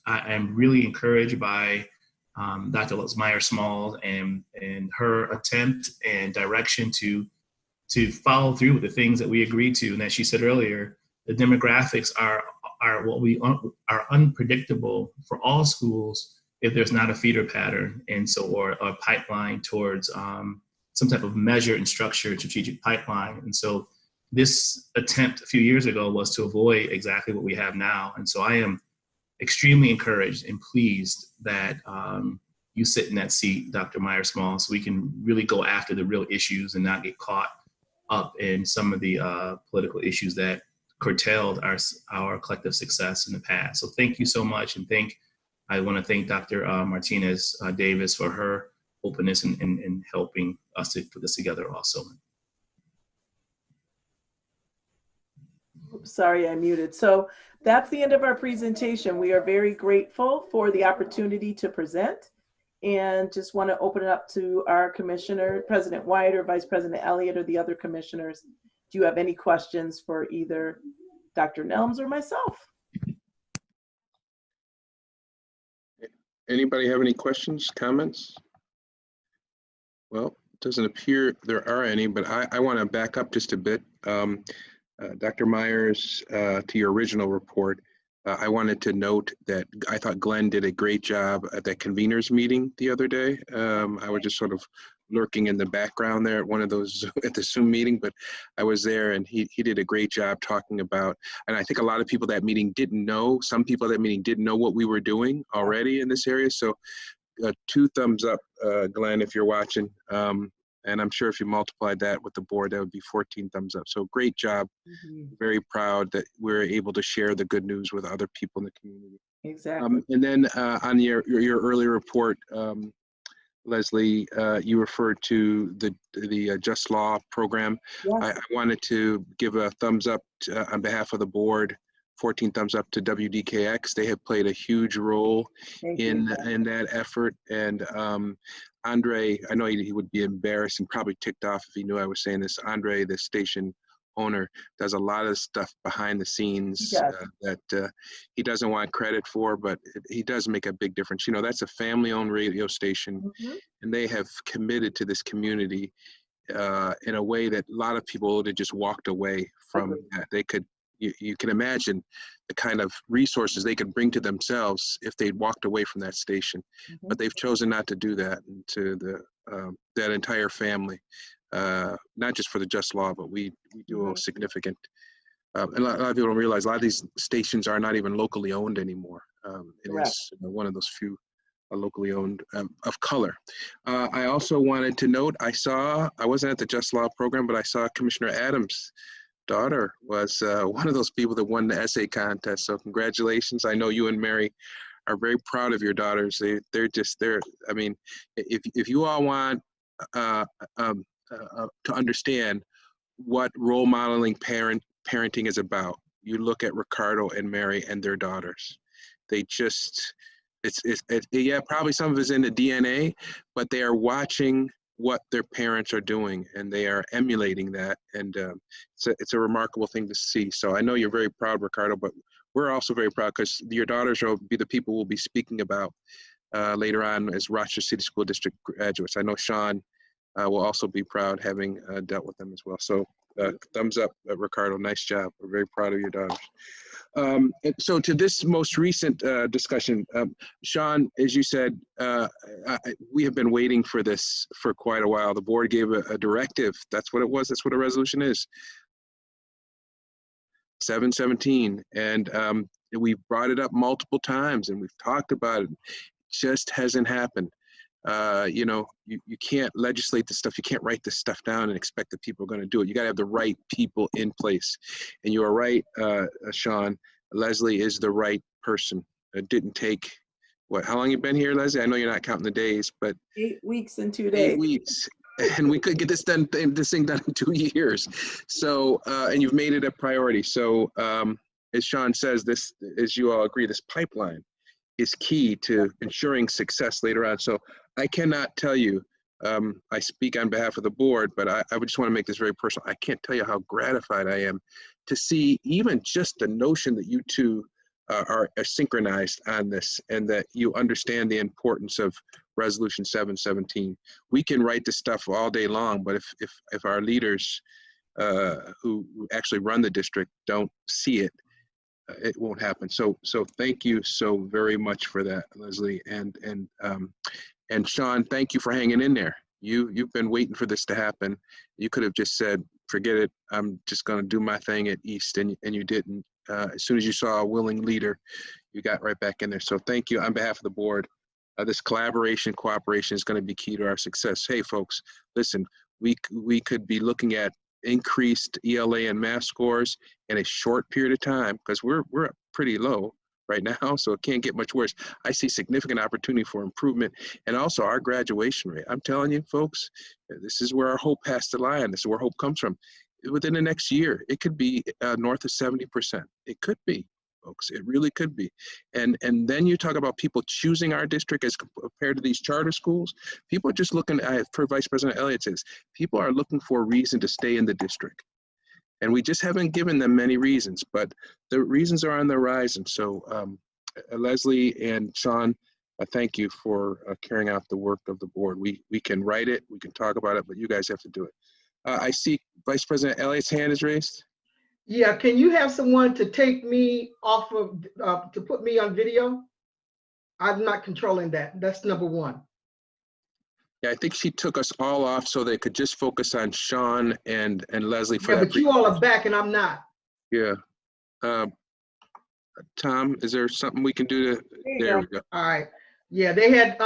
am really encouraged by Dr. Myers-Small and her attempt and direction to follow through with the things that we agreed to. And as she said earlier, the demographics are unpredictable for all schools if there's not a feeder pattern, and so, or a pipeline towards some type of measured and structured strategic pipeline. And so this attempt a few years ago was to avoid exactly what we have now. And so I am extremely encouraged and pleased that you sit in that seat, Dr. Myers-Small, so we can really go after the real issues and not get caught up in some of the political issues that curtailed our collective success in the past. So thank you so much. And I want to thank Dr. Martinez Davis for her openness in helping us to put this together also. Sorry, I muted. So that's the end of our presentation. We are very grateful for the opportunity to present, and just want to open it up to our commissioner, President White or Vice President Elliott, or the other commissioners. Do you have any questions for either Dr. Nelms or myself? Anybody have any questions, comments? Well, it doesn't appear there are any, but I want to back up just a bit. Dr. Myers, to your original report, I wanted to note that I thought Glenn did a great job at that conveners meeting the other day. I was just sort of lurking in the background there at one of those, at the Zoom meeting, but I was there and he did a great job talking about, and I think a lot of people that meeting didn't know, some people at that meeting didn't know what we were doing already in this area. So 2 thumbs up, Glenn, if you're watching. And I'm sure if you multiplied that with the board, that would be 14 thumbs up. So great job. Very proud that we're able to share the good news with other people in the community. Exactly. And then on your earlier report, Leslie, you referred to the Just Law program. Yes. I wanted to give a thumbs up on behalf of the board, 14 thumbs up to WDKX. They have played a huge role in that effort. And Andre, I know he would be embarrassed and probably ticked off if he knew I was saying this. Andre, the station owner, does a lot of stuff behind the scenes that he doesn't want credit for, but he does make a big difference. You know, that's a family-owned radio station, and they have committed to this community in a way that a lot of people would have just walked away from that. They could, you can imagine the kind of resources they could bring to themselves if they'd walked away from that station, but they've chosen not to do that, and to that entire family. Not just for the Just Law, but we do a significant, and a lot of people don't realize a lot of these stations are not even locally owned anymore. It is one of those few locally owned of color. I also wanted to note, I wasn't at the Just Law program, but I saw Commissioner Adams' daughter was one of those people that won the essay contest. So congratulations. I know you and Mary are very proud of your daughters. They're I mean, if you all want to understand what role modeling parenting is about, you look at Ricardo and Mary and their daughters. They just, yeah, probably some of it's in the DNA, but they are watching what their parents are doing and they are emulating that. And it's a remarkable thing to see. So I know you're very proud, Ricardo, but we're also very proud because your daughters will be the people we'll be speaking about later on as Rochester City School District graduates. I know Sean will also be proud having dealt with them as well. So thumbs up, Ricardo, nice job. We're very proud of your daughters. And so to this most recent discussion, Sean, as you said, we have been waiting for this for quite a while. The board gave a directive. That's what it was. That's what a resolution is. 717. And we've brought it up multiple times and we've talked about it. It just hasn't happened. You know, you can't legislate this stuff. You can't write this stuff down and expect that people are going to do it. You got to have the right people in place. And you are right, Sean. Leslie is the right person. It didn't take, what, how long you been here, Leslie? I know you're not counting the days, but 8 weeks and 2 days. 8 weeks. And we could get this thing done in 2 years. So, and you've made it a priority. So, as Sean says, this, as you all agree, this pipeline is key to ensuring success later on. So I cannot tell you, I speak on behalf of the board, but I would just want to make this very personal. I can't tell you how gratified I am to see even just the notion that you two are synchronized on this and that you understand the importance of Resolution 717. We can write this stuff all day long, but if our leaders who actually run the district don't see it, it won't happen. So thank you so very much for that, Leslie. And Sean, thank you for hanging in there. You've been waiting for this to happen. You could have just said, forget it, I'm just gonna do my thing at East, and you didn't. As soon as you saw a willing leader, you got right back in there. So thank you on behalf of the board. This collaboration, cooperation is gonna be key to our success. Hey folks, listen, we could be looking at increased ELA and math scores in a short period of time because we're pretty low right now, so it can't get much worse. I see significant opportunity for improvement and also our graduation rate. I'm telling you, folks, this is where our hope has to lie, and this is where hope comes from. Within the next year, it could be north of 70%. It could be, folks. It really could be. And then you talk about people choosing our district as compared to these charter schools. People are just looking, for Vice President Elliott says, people are looking for a reason to stay in the district. And we just haven't given them many reasons, but the reasons are on the horizon. So Leslie and Sean, thank you for carrying out the work of the board. We can write it, we can talk about it, but you guys have to do it. I see Vice President Elliott's hand is raised. Yeah, can you have someone to take me off of, to put me on video? I'm not controlling that. That's number one. Yeah, I think she took us all off so they could just focus on Sean and Leslie for Yeah, that. but you all are back and I'm not. Yeah. Tom, is there something we can do to, there we go. All right. Yeah, they had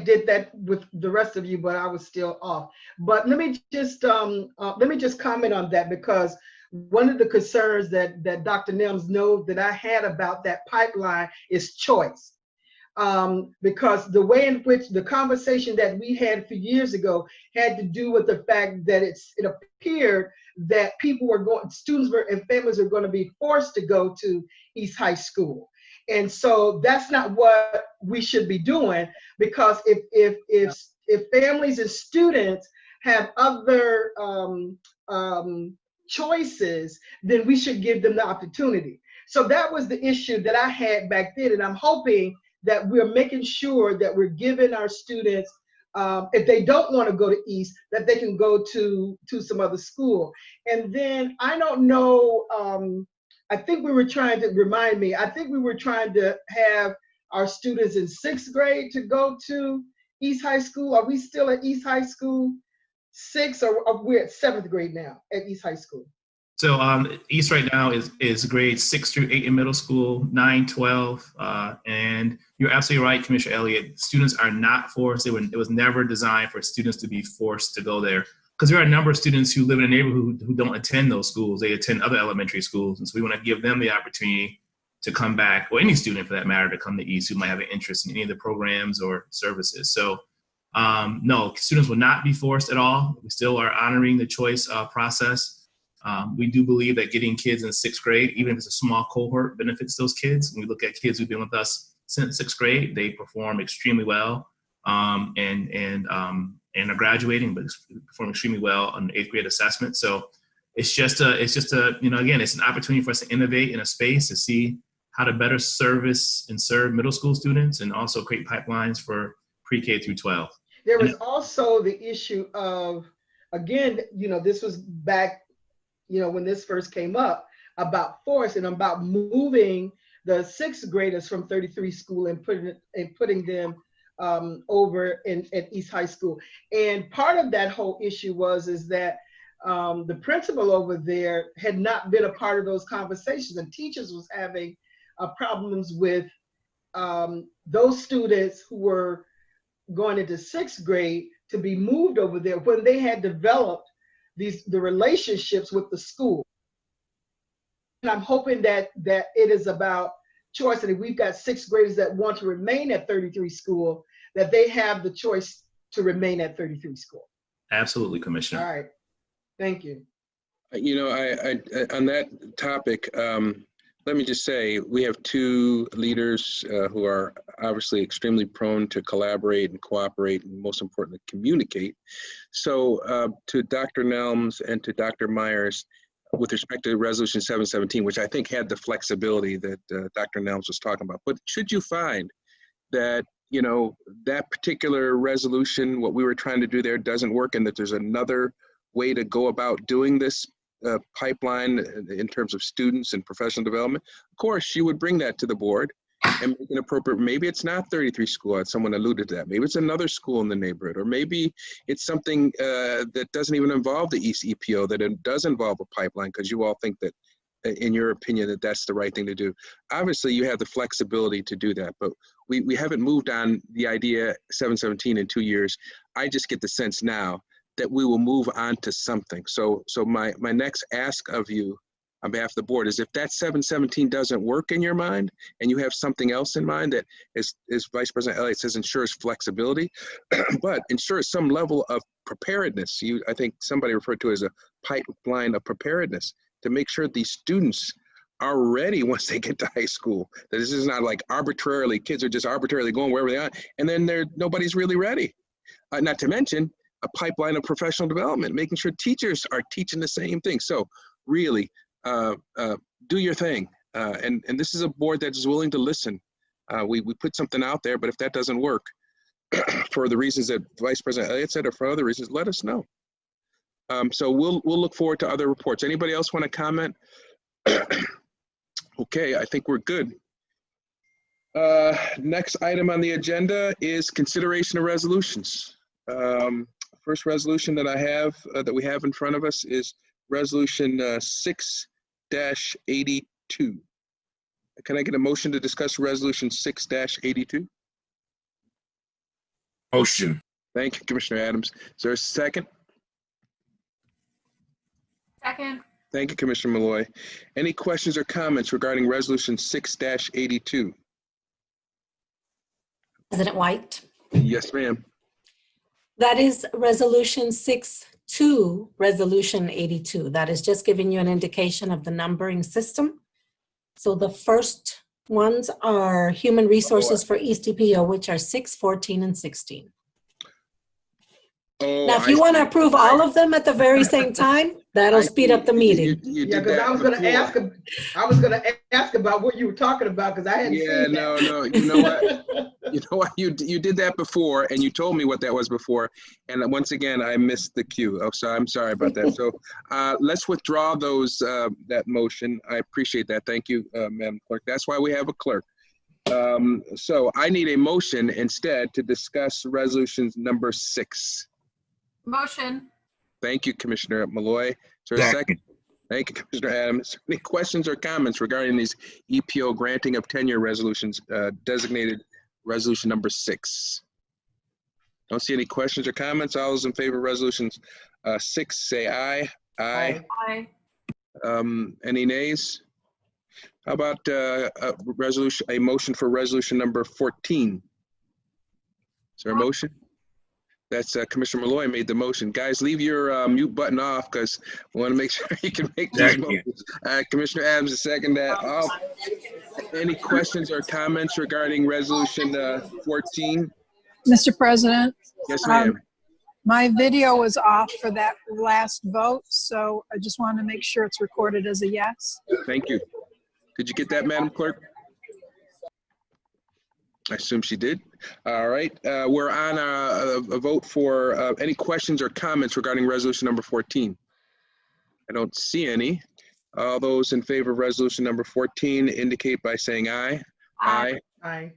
did that with the rest of you, but I was still off. But let me just comment on that, because one of the concerns that Dr. Nelms knows that I had about that pipeline is choice. Because the way in which the conversation that we had a few years ago had to do with the fact that it appeared that students and families were going to be forced to go to East High School. And so that's not what we should be doing, because if families and students have other choices, then we should give them the opportunity. So that was the issue that I had back then, and I'm hoping that we're making sure that we're giving our students, if they don't want to go to East, that they can go to some other school. And then I don't know, I think we were trying to I think we were trying to have our students in 6th grade to go to East High School. Are we still at East High School 6, or we're at 7th grade now at East High School? So East right now is grades 6 through 8 in middle school, 9, 12, and you're absolutely right, Commissioner Elliott. Students are not forced. It was never designed for students to be forced to go there, because there are a number of students who live in a neighborhood who don't attend those schools. They attend other elementary schools, and so we want to give them the opportunity to come back, or any student for that matter, to come to East who might have an interest in any of the programs or services. So no, students will not be forced at all. We still are honoring the choice process. We do believe that getting kids in 6th grade, even if it's a small cohort, benefits those kids. When we look at kids who've been with us since 6th grade, they perform extremely well and are graduating, but perform extremely well on the 8th grade assessment. So it's just a, you know, again, it's an opportunity for us to innovate in a space to see how to better service and serve middle school students, and also create pipelines for pre-K through 12. There was also the issue of, again, this was back, when this first came up, about force and about moving the sixth graders from 33 school and putting them over at East High School. And part of that whole issue is that the principal over there had not been a part of those conversations, and teachers was having problems with those students who were going into sixth grade to be moved over there when they had developed the relationships with the school. And I'm hoping that it is about choice, and if we've got sixth graders that want to remain at 33 school, that they have the choice to remain at 33 school. Absolutely, Commissioner. All right, thank you. I on that topic, let me just say, we have two leaders who are obviously extremely prone to collaborate and cooperate, and most importantly, communicate. So to Dr. Nelms and to Dr. Myers, with respect to Resolution 717, which I think had the flexibility that Dr. Nelms was talking about, but should you find that, that particular resolution, what we were trying to do there doesn't work, and that there's another way to go about doing this pipeline in terms of students and professional development, of course, you would bring that to the board and make an appropriate, maybe it's not 33 school, as someone alluded to that, maybe it's another school in the neighborhood, or maybe it's something that doesn't even involve the East EPO, that it does involve a pipeline, because you all think that, in your opinion, that that's the right thing to do. Obviously, you have the flexibility to do that, but we haven't moved on the idea 717 in 2 years. I just get the sense now that we will move on to something. So my next ask of you on behalf of the board is, if that 717 doesn't work in your mind and you have something else in mind that is Vice President Elliott says ensures flexibility, but ensures some level of preparedness. I think somebody referred to it as a pipeline of preparedness to make sure these students are ready once they get to high school. That this is not like kids are just arbitrarily going wherever they are, and then nobody's really ready. Not to mention a pipeline of professional development, making sure teachers are teaching the same thing. So really, do your thing. And this is a board that is willing to listen. We put something out there, but if that doesn't work, for the reasons that Vice President Elliott said, or for other reasons, let us know. So we'll look forward to other reports. Anybody else want to comment? Okay, I think we're good. Next item on the agenda is consideration of resolutions. First resolution that I have, that we have in front of us, is Resolution 6-82. Can I get a motion to discuss Resolution 6-82? Motion. Thank you, Commissioner Adams. Is there a second? Second. Thank you, Commissioner Malloy. Any questions or comments regarding Resolution 6-82? President White? Yes, ma'am. That is Resolution 62, Resolution 82. That is just giving you an indication of the numbering system. So the first ones are Human Resources for East EPO, which are 6, 14, and 16. Oh, Now, if you want to approve all of them at the very same time, that'll speed up the meeting. Yeah, because I was going to ask. I was going to ask about what you were talking about, because I hadn't seen that. No. You know what? You know what? You did that before, and you told me what that was before, and once again I missed the cue. Oh, so I'm sorry about that. So let's withdraw those that motion. I appreciate that. Thank you, Madam Clerk. That's why we have a clerk. So I need a motion instead to discuss resolutions number 6. Motion. Thank you, Commissioner Malloy. Is there a second? Thank you, Commissioner Adams. Any questions or comments regarding these EPO granting of tenure resolutions, designated resolution number 6? Don't see any questions or comments. All those in favor of resolutions 6, say aye. Aye. Aye. Any nays? How about a motion for resolution number 14? Is there a motion? That's Commissioner Malloy made the motion. Guys, leave your mute button off, because we want to make sure you can make these motions. Commissioner Adams is second that. Any questions or comments regarding resolution 14? Mr. President? Yes, ma'am. My video was off for that last vote, so I just want to make sure it's recorded as a yes. Thank you. Did you get that, Madam Clerk? I assume she did. All right, we're on a vote for any questions or comments regarding resolution number 14. I don't see any. All those in favor of resolution number 14 indicate by saying aye. Aye. Aye.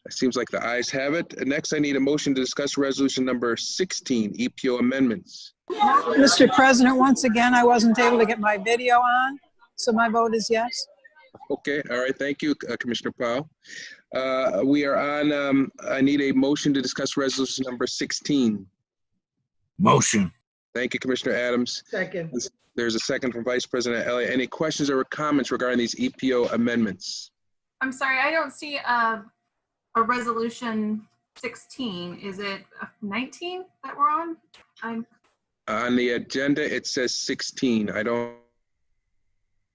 It seems like the ayes have it. Next, I need a motion to discuss resolution number 16, EPO amendments. Mr. President, once again, I wasn't able to get my video on, so my vote is yes. Okay, all right, thank you, Commissioner Powell. We are on, I need a motion to discuss resolution number 16. Motion. Thank you, Commissioner Adams. Second. There's a second from Vice President Elliott. Any questions or comments regarding these EPO amendments? I'm sorry, I don't see a resolution 16. Is it 19 that we're on? On the agenda, it says 16. I don't,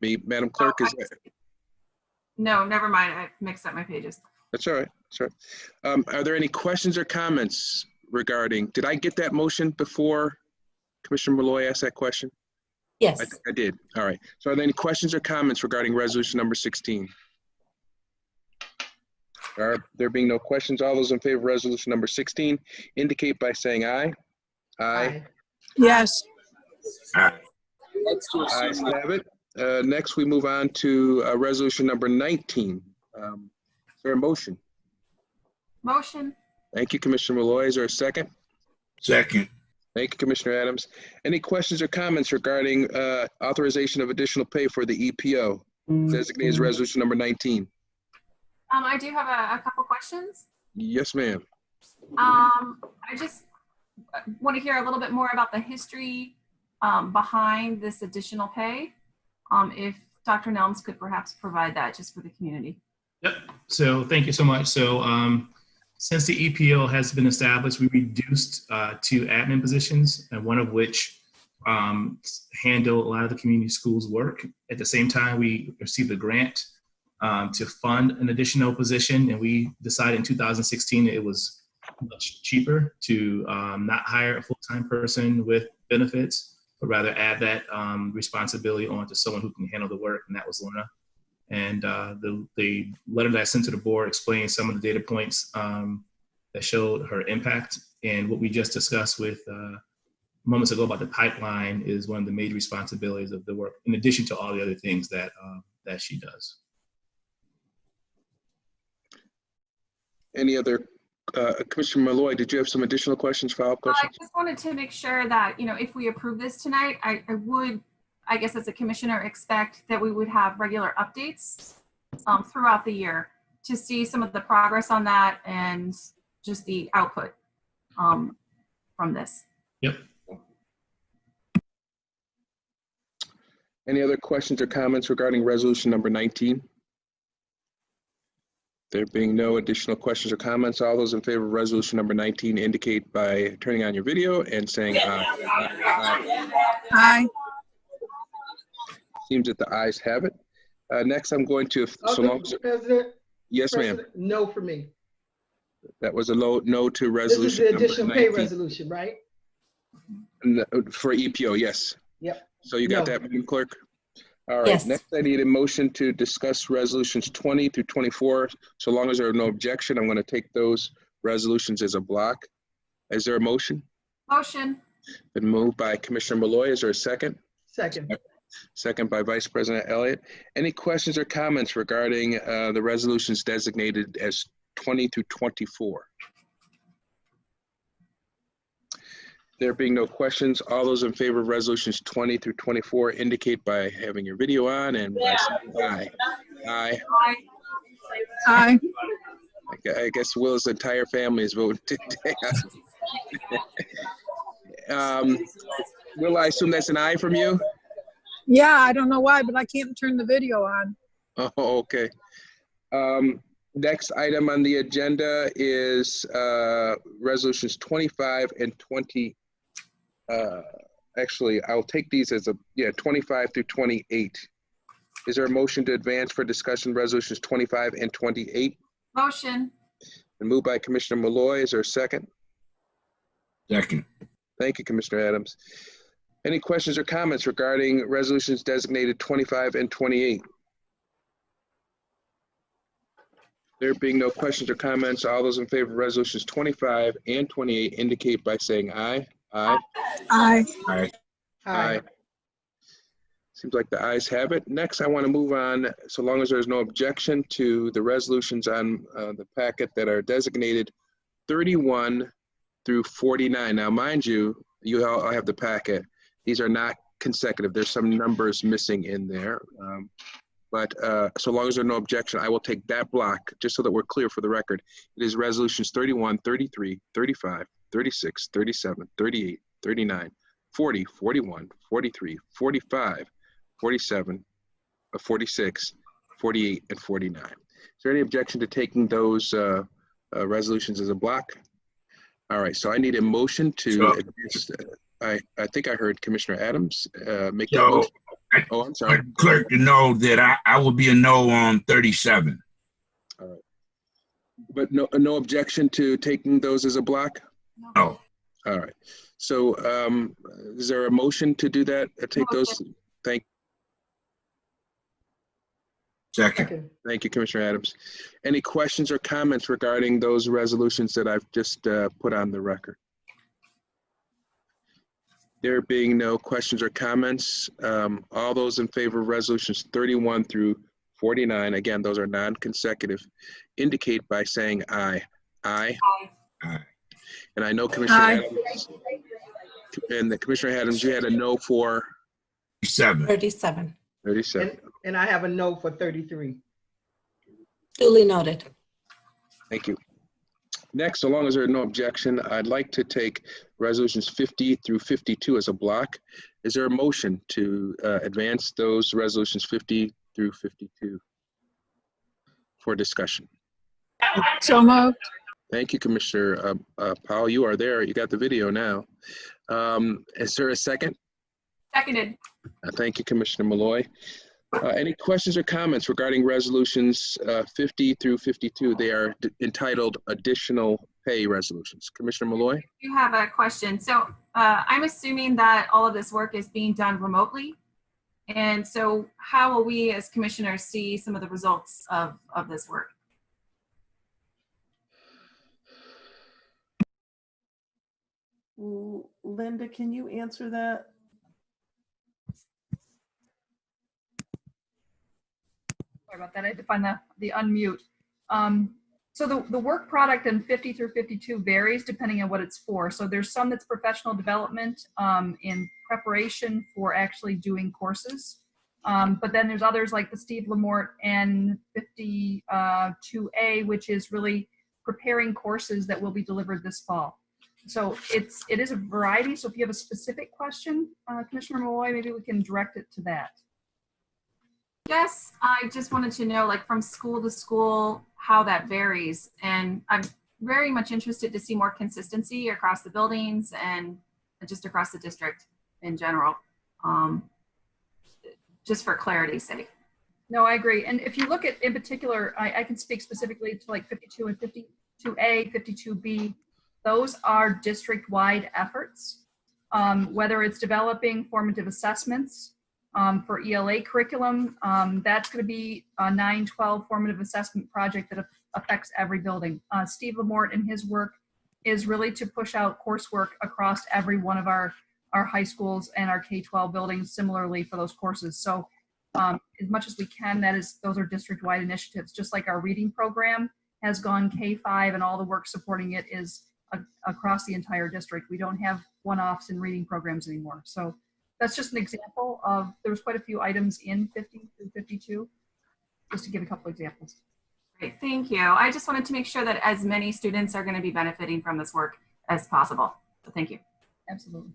Madam Clerk, is that? No, never mind. I mixed up my pages. That's all right, that's all right. Are there any questions or comments regarding, did I get that motion before Commissioner Malloy asked that question? Yes. I think I did. All right. So are there any questions or comments regarding resolution number 16? There being no questions, all those in favor of resolution number 16 indicate by saying aye. Aye. Yes. Aye. Ayes have it. Next, we move on to resolution number 19. Is there a motion? Motion. Thank you, Commissioner Malloy. Is there a second? Second. Thank you, Commissioner Adams. Any questions or comments regarding authorization of additional pay for the EPO, designated as resolution number 19? I do have a couple questions. Yes, ma'am. I just want to hear a little bit more about the history behind this additional pay. If Dr. Nelms could perhaps provide that just for the community. Yep. So thank you so much. So since the EPO has been established, we reduced 2 admin positions, and one of which handle a lot of the community schools work. At the same time, we received a grant to fund an additional position, and we decided in 2016 that it was much cheaper to not hire a full-time person with benefits, but rather add that responsibility on to someone who can handle the work, and that was Lorna. And the letter that I sent to the board explained some of the data points that showed her impact. And what we just discussed with moments ago about the pipeline is one of the major responsibilities of the work, in addition to all the other things that that she does. Any other, Commissioner Malloy, did you have some additional questions, follow-up questions? I just wanted to make sure that, if we approve this tonight, I would, I guess as a commissioner, expect that we would have regular updates throughout the year to see some of the progress on that and just the output from this. Yep. Any other questions or comments regarding resolution number 19? There being no additional questions or comments, all those in favor of resolution number 19 indicate by turning on your video and saying aye. Aye. Aye. Seems that the ayes have it. Next, I'm going to, so long as, President, yes, ma'am. no for me. That was a no to This is resolution the number additional pay 19. resolution, right? For EPO, yes. Yep. So you got No. that, Madam Clerk? All right, Yes. next I need a motion to discuss resolutions 20 through 24. So long as there are no objection, I'm going to take those resolutions as a block. Is there a motion? Motion. Been moved by Commissioner Malloy. Is there a second? Second. Second by Vice President Elliott. Any questions or comments regarding the resolutions designated as 20 through 24? There being no questions, all those in favor of resolutions 20 through 24 indicate by having your video on and by saying aye. Aye. Aye. I guess Will's entire family is voting today. Will, I assume that's an aye from you? Yeah, I don't know why, but I can't turn the video on. Oh, okay. Next item on the agenda is resolutions 25 and 20. Actually, I'll take these as 25 through 28. Is there a motion to advance for discussion resolutions 25 and 28? Motion. Been moved by Commissioner Malloy. Is there a second? Second. Thank you, Commissioner Adams. Any questions or comments regarding resolutions designated 25 and 28? There being no questions or comments, all those in favor of resolutions 25 and 28 indicate by saying aye. Aye. Aye. Aye. Aye. Seems like the ayes have it. Next, I want to move on, so long as there's no objection, to the resolutions on the packet that are designated 31 through 49. Now, mind you, you all have the packet. These are not consecutive. There's some numbers missing in there. But so long as there's no objection, I will take that block, just so that we're clear for the record. It is resolutions 31, 33, 35, 36, 37, 38, 39, 40, 41, 43, 45, 47, 46, 48, and 49. Is there any objection to taking those resolutions as a block? All right, so I need a motion to, Sure. I think I heard Commissioner Adams make that motion. Oh, I'm sorry. Clerk to know that I will be a no on 37. All right. But no objection to taking those as a block? No. All right. So is there a motion to do that? Take those? Second. Thank you, Commissioner Adams. Any questions or comments regarding those resolutions that I've just put on the record? There being no questions or comments, all those in favor of resolutions 31 through 49, again, those are non-consecutive, indicate by saying aye. Aye. Aye. And I know Commissioner Adams, and Commissioner Adams, you had a no for 37. 37. And I have a no for 33. Duly noted. Thank you. Next, so long as there's no objection, I'd like to take resolutions 50 through 52 as a block. Is there a motion to advance those resolutions 50 through 52 for discussion? So moved. Thank you, Commissioner Powell. You are there. You got the video now. Is there a second? Seconded. Thank you, Commissioner Malloy. Any questions or comments regarding resolutions 50 through 52? They are entitled additional pay resolutions. Commissioner Malloy? You have a question. So I'm assuming that all of this work is being done remotely. And so how will we as commissioners see some of the results of this work? Linda, can you answer that? Sorry about that. I had to find the unmute. So the work product in 50 through 52 varies depending on what it's for. So there's some that's professional development in preparation for actually doing courses. But then there's others like the Steve Lamort N52A, which is really preparing courses that will be delivered this fall. So it is a variety. So if you have a specific question, Commissioner Malloy, maybe we can direct it to that. Yes, I just wanted to know, like from school to school, how that varies. And I'm very much interested to see more consistency across the buildings and just across the district in general, just for clarity's sake. No, I agree. And if you look at, in particular, I can speak specifically to like 52 and 52A, 52B. Those are district-wide efforts, whether it's developing formative assessments, for ELA curriculum, that's going to be a 9-12 formative assessment project that affects every building. Steve Lamort and his work is really to push out coursework across every one of our high schools and our K-12 buildings similarly for those courses. So as much as we can, those are district-wide initiatives, just like our reading program has gone K-5 and all the work supporting it is across the entire district. We don't have one-offs in reading programs anymore. So that's just an example of, there was quite a few items in 50 through 52, just to give a couple examples. Great, thank you. I just wanted to make sure that as many students are going to be benefiting from this work as possible. So thank you. Absolutely.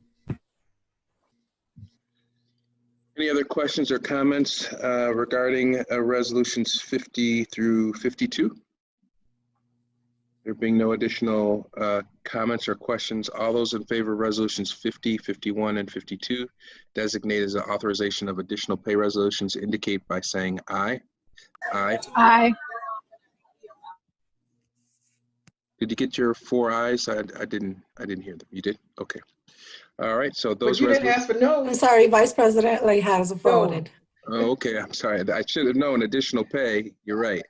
Any other questions or comments regarding resolutions 50 through 52? There being no additional comments or questions, all those in favor of resolutions 50, 51, and 52 designated as an authorization of additional pay resolutions indicate by saying aye. Aye. Aye. Did you get your 4 ayes? I didn't hear them. You did? Okay. All right. So But those you didn't ask for no. I'm sorry, Vice President Lee has voted. Oh, okay. I'm sorry. I should have known additional pay. You're right.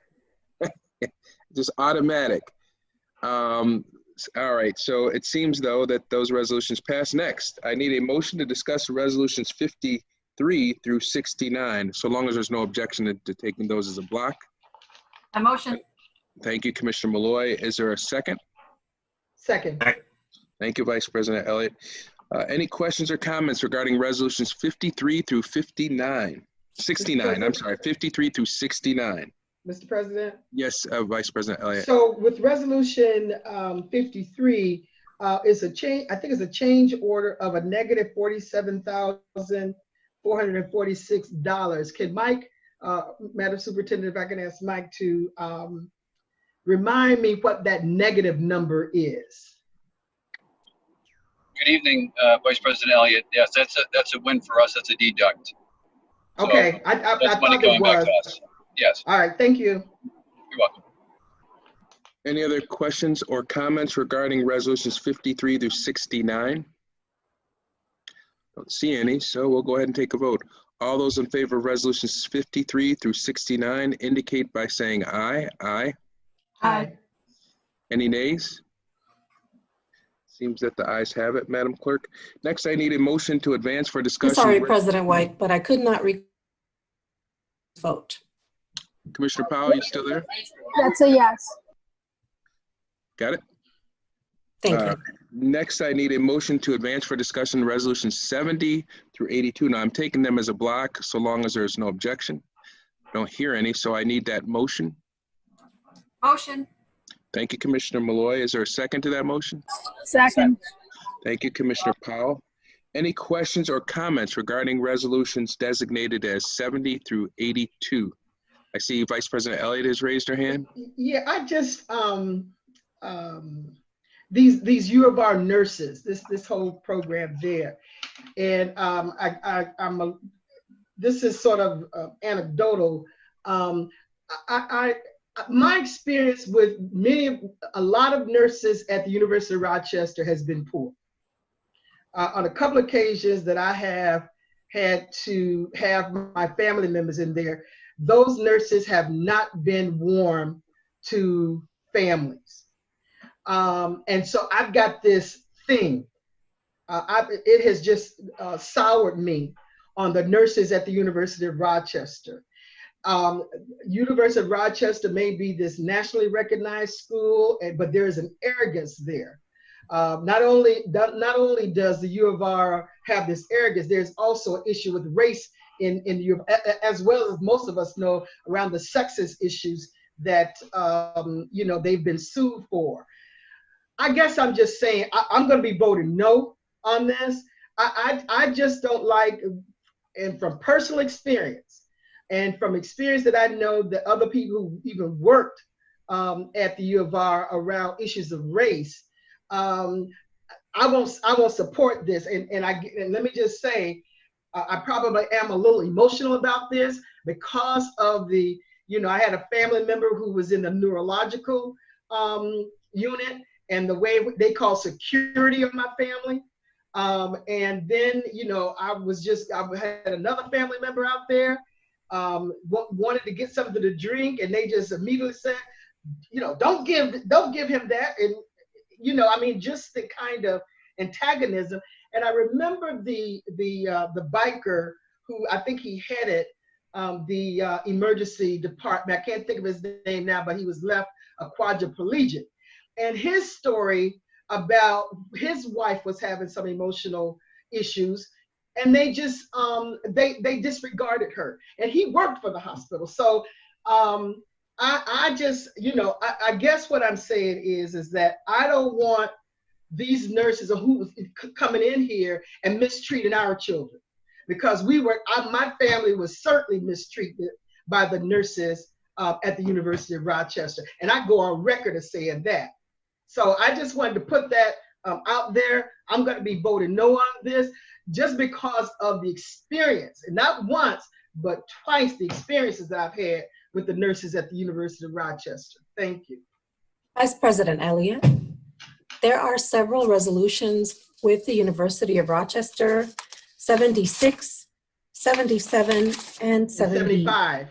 just automatic. All right, so it seems though that those resolutions pass. Next, I need a motion to discuss resolutions 53 through 69, so long as there's no objection to taking those as a block. A motion. Thank you, Commissioner Malloy. Is there a second? Second. Thank you, Vice President Elliott. Any questions or comments regarding resolutions 53 through 59? 69, I'm sorry, 53 through 69. Mr. President? Yes, Vice President Elliott. So with resolution 53, is a change, I think it's a change order of a negative $47,446. Can Mike, Madam Superintendent, if I can ask Mike to remind me what that negative number is? Good evening, Vice President Elliott. Yes, that's a win for us. That's a deduct. So okay, I thought it was. Yes. All right, thank you. You're welcome. Any other questions or comments regarding resolutions 53 through 69? Don't see any, so we'll go ahead and take a vote. All those in favor of resolutions 53 through 69 indicate by saying aye. Aye. Aye. Any nays? Seems that the ayes have it, Madam Clerk. Next, I need a motion to advance for I'm discussion. sorry, President White, but I could not vote. Commissioner Powell, you still there? That's a yes. Got it? Thank you. Next, I need a motion to advance for discussion resolutions 70 through 82. Now, I'm taking them as a block so long as there's no objection. I don't hear any, so I need that motion. Motion. Thank you, Commissioner Malloy. Is there a second to that motion? Second. Thank you, Commissioner Powell. Any questions or comments regarding resolutions designated as 70 through 82? I see Vice President Elliott has raised her hand. Yeah, I just, these U of R nurses, this whole program there. And this is sort of anecdotal. My experience with a lot of nurses at the University of Rochester has been poor. On a couple of occasions that I have had to have my family members in there, those nurses have not been warm to families. And so I've got this thing. It has just soured me on the nurses at the University of Rochester. University of Rochester may be this nationally recognized school, but there is an arrogance there. Not only does the U of R have this arrogance, there's also an issue with race in the U of R, as well as most of us know around the sexist issues that they've been sued for. I guess I'm just saying I'm going to be voting no on this. I just don't like, and from personal experience, and from experience that I know that other people who even worked at the U of R around issues of race, I won't support this. And let me just say, I probably am a little emotional about this because of the, I had a family member who was in the neurological unit, and the way they call security of my family. And then, I had another family member out there, wanted to get something to drink, and they just immediately said, don't give him that. And, just the kind of antagonism. And I remember the biker who I think he headed the emergency department. I can't think of his name now, but he was left a quadriplegic. And his story about his wife was having some emotional issues, and they just they disregarded her. And he worked for the hospital. So I just, I guess what I'm saying is that I don't want these nurses who coming in here and mistreating our children, because my family was certainly mistreated by the nurses at the University of Rochester. And I go on record as saying that. So I just wanted to put that out there. I'm going to be voting no on this just because of the experience, and not once, but twice the experiences that I've had with the nurses at the University of Rochester. Thank you. Vice President Elliott, there are several resolutions with the University of Rochester, 76, 77, and 75.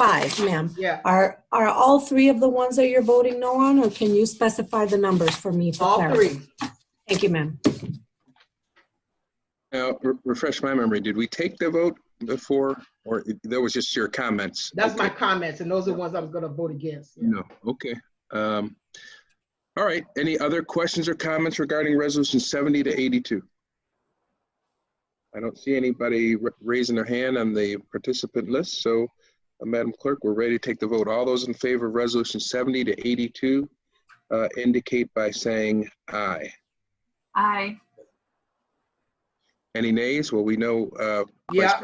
5, ma'am. Yeah. Are all 3 of the ones that you're voting no on, or can you specify the numbers for me for All clarity? 3. Thank you, ma'am. Now, refresh my memory. Did we take the vote before, or that was just your comments? That's Okay. my comments, and those are the ones I was going to vote against. Yeah. No. Okay. All right. Any other questions or comments regarding resolution 70 to 82? I don't see anybody raising their hand on the participant list. So, Madam Clerk, we're ready to take the vote. All those in favor of resolution 70 to 82 indicate by saying aye. Aye. Any nays? Well, we know. Yeah,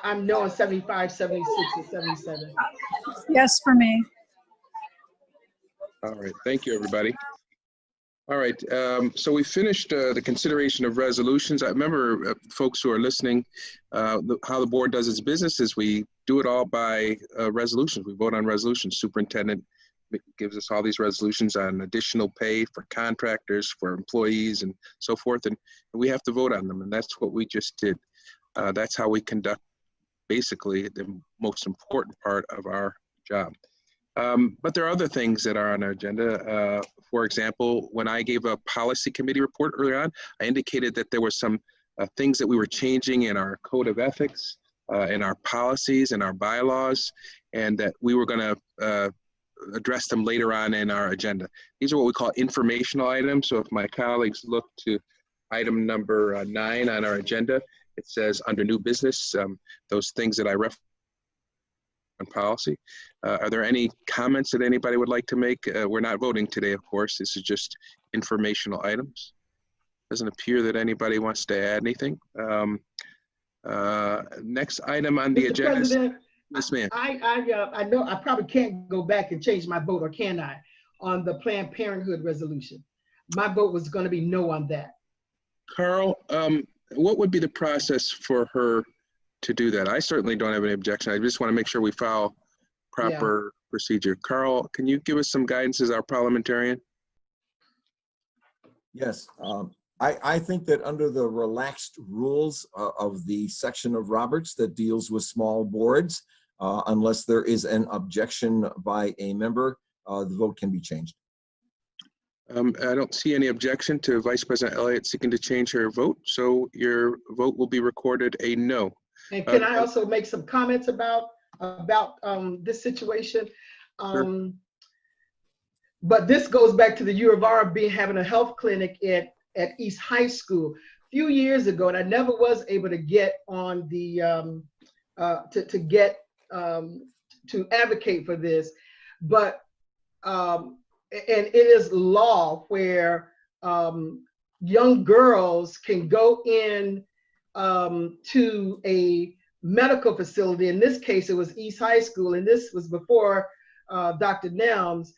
I'm no on 75, 76, and 77. Yes, for me. All right. Thank you, everybody. All right, so we finished the consideration of resolutions. I remember folks who are listening, how the board does its business is we do it all by resolutions. We vote on resolutions. Superintendent gives us all these resolutions on additional pay for contractors, for employees, and so forth, and we have to vote on them, and that's what we just did. That's how we conduct basically the most important part of our job. But there are other things that are on our agenda. For example, when I gave a policy committee report earlier on, I indicated that there were some things that we were changing in our code of ethics, in our policies, and our bylaws, and that we were going to address them later on in our agenda. These are what we call informational items. So if my colleagues look to item number 9 on our agenda, it says under new business, those things that I referenced on policy. Are there any comments that anybody would like to make? We're not voting today, of course. This is just informational items. Doesn't appear that anybody wants to add anything. Next item on the Mr. agenda. President, Yes, ma'am. I know I probably can't go back and change my vote, or can I, on the Planned Parenthood resolution? My vote was going to be no on that. Carl, what would be the process for her to do that? I certainly don't have any objection. I just want to make sure we follow proper procedure. Carl, can you give us some guidance as our parliamentarian? Yes, I think that under the relaxed rules of the section of Roberts that deals with small boards, unless there is an objection by a member, the vote can be changed. I don't see any objection to Vice President Elliott seeking to change her vote, so your vote will be recorded a no. And can I also make some comments about this situation? Sure. But this goes back to the U of R having a health clinic at East High School a few years ago, and I never was able to get on the to advocate for this, but and it is law where young girls can go in to a medical facility. In this case, it was East High School, and this was before Dr. Nelms,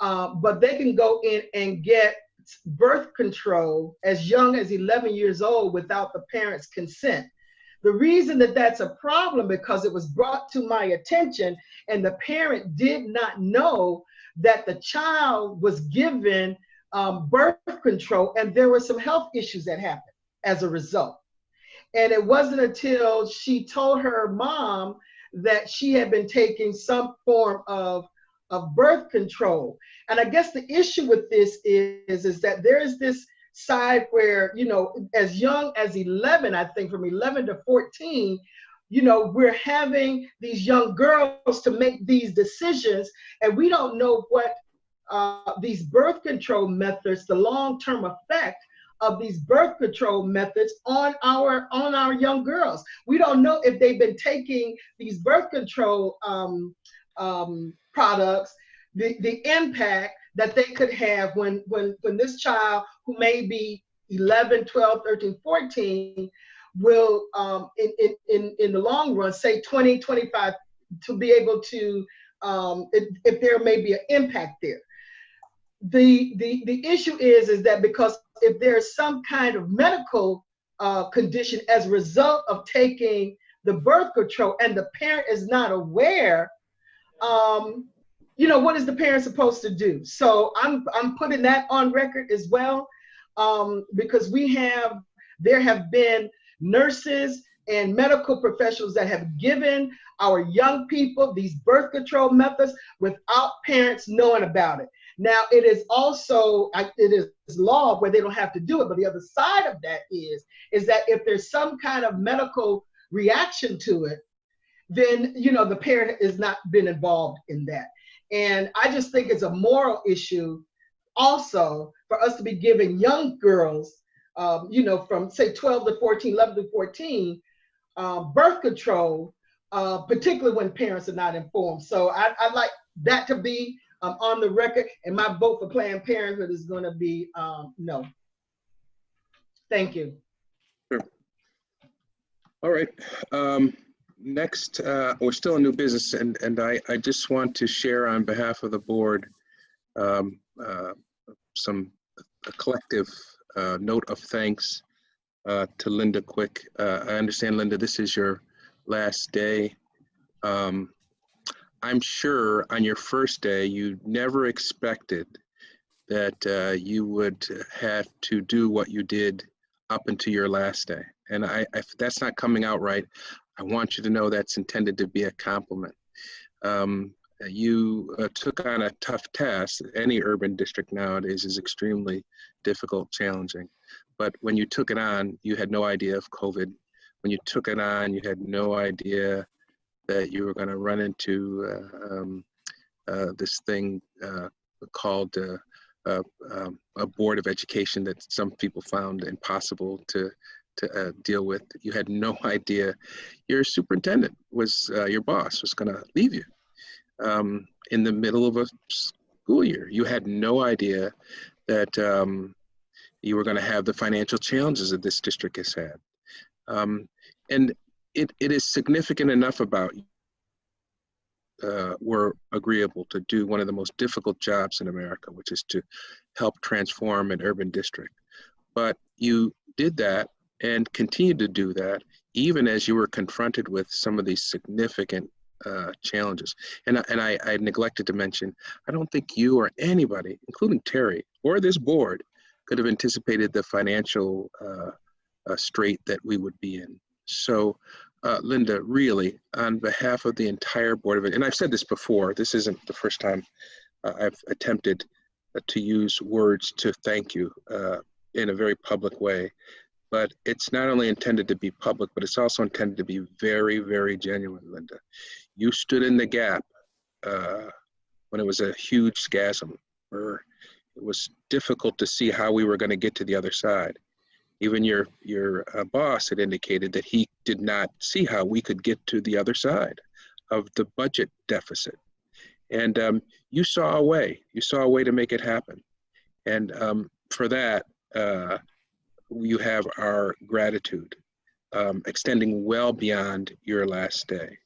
but they can go in and get birth control as young as 11 years old without the parents' consent. The reason that that's a problem, because it was brought to my attention and the parent did not know that the child was given birth control, and there were some health issues that happened as a result. And it wasn't until she told her mom that she had been taking some form of birth control. And I guess the issue with this is that there is this side where, you know, as young as 11, I think from 11 to 14, you know, we're having these young girls to make these decisions, and we don't know what these birth control methods, the long-term effect of these birth control methods on our young girls. We don't know if they've been taking these birth control products, the impact that they could have when this child, who may be 11, 12, 13, 14, will in the long run, say 20, 25, to be able to, if there may be an impact there. The issue is that because if there's some kind of medical condition as a result of taking the birth control and the parent is not aware, you know, what is the parent supposed to do? So I'm putting that on record as well, because there have been nurses and medical professionals that have given our young people these birth control methods without parents knowing about it. Now, it is also, it is law where they don't have to do it, but the other side of that is that if there's some kind of medical reaction to it, then, you know, the parent has not been involved in that. And I just think it's a moral issue also for us to be giving young girls, you know, from say 12 to 14, 11 to 14, birth control, particularly when parents are not informed. So I'd like that to be on the record, and my vote for Planned Parenthood is going to be no. Thank you. Sure. All right. Next, we're still in new business, and I just want to share on behalf of the board a collective note of thanks to Linda Quick. I understand, Linda, this is your last day. I'm sure on your first day, you never expected that you would have to do what you did up until your last day. And if that's not coming out right, I want you to know that's intended to be a compliment. You took on a tough task. Any urban district nowadays is extremely difficult, challenging. But when you took it on, you had no idea of COVID. When you took it on, you had no idea that you were going to run into this thing called a board of education that some people found impossible to deal with. You had no idea your superintendent was, your boss was going to leave you in the middle of a school year. You had no idea that you were going to have the financial challenges that this district has had. And it is significant enough about we're agreeable to do one of the most difficult jobs in America, which is to help transform an urban district. But you did that and continue to do that even as you were confronted with some of these significant challenges. And I neglected to mention, I don't think you or anybody, including Terry or this board, could have anticipated the financial strait that we would be in. So Linda, really, on behalf of the entire board of it, and I've said this before, this isn't the first time I've attempted to use words to thank you in a very public way, but it's not only intended to be public, but it's also intended to be very, very genuine, Linda. You stood in the gap when it was a huge schism, where it was difficult to see how we were going to get to the other side. Even your boss had indicated that he did not see how we could get to the other side of the budget deficit. And you saw a way. You saw a way to make it happen. And for that, you have our gratitude, extending well beyond your last day.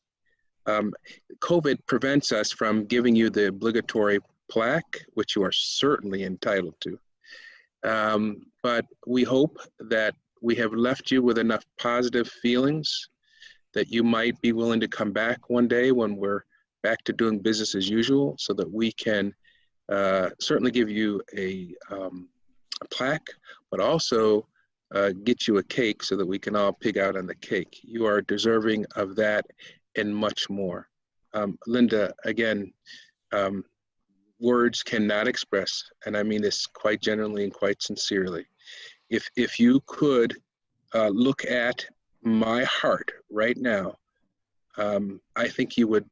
COVID prevents us from giving you the obligatory plaque, which you are certainly entitled to. But we hope that we have left you with enough positive feelings that you might be willing to come back one day when we're back to doing business as usual, so that we can certainly give you a plaque, but also get you a cake so that we can all pig out on the cake. You are deserving of that and much more. Linda, again, words cannot express, and I mean this quite genuinely and quite sincerely. If you could look at my heart right now, I think you would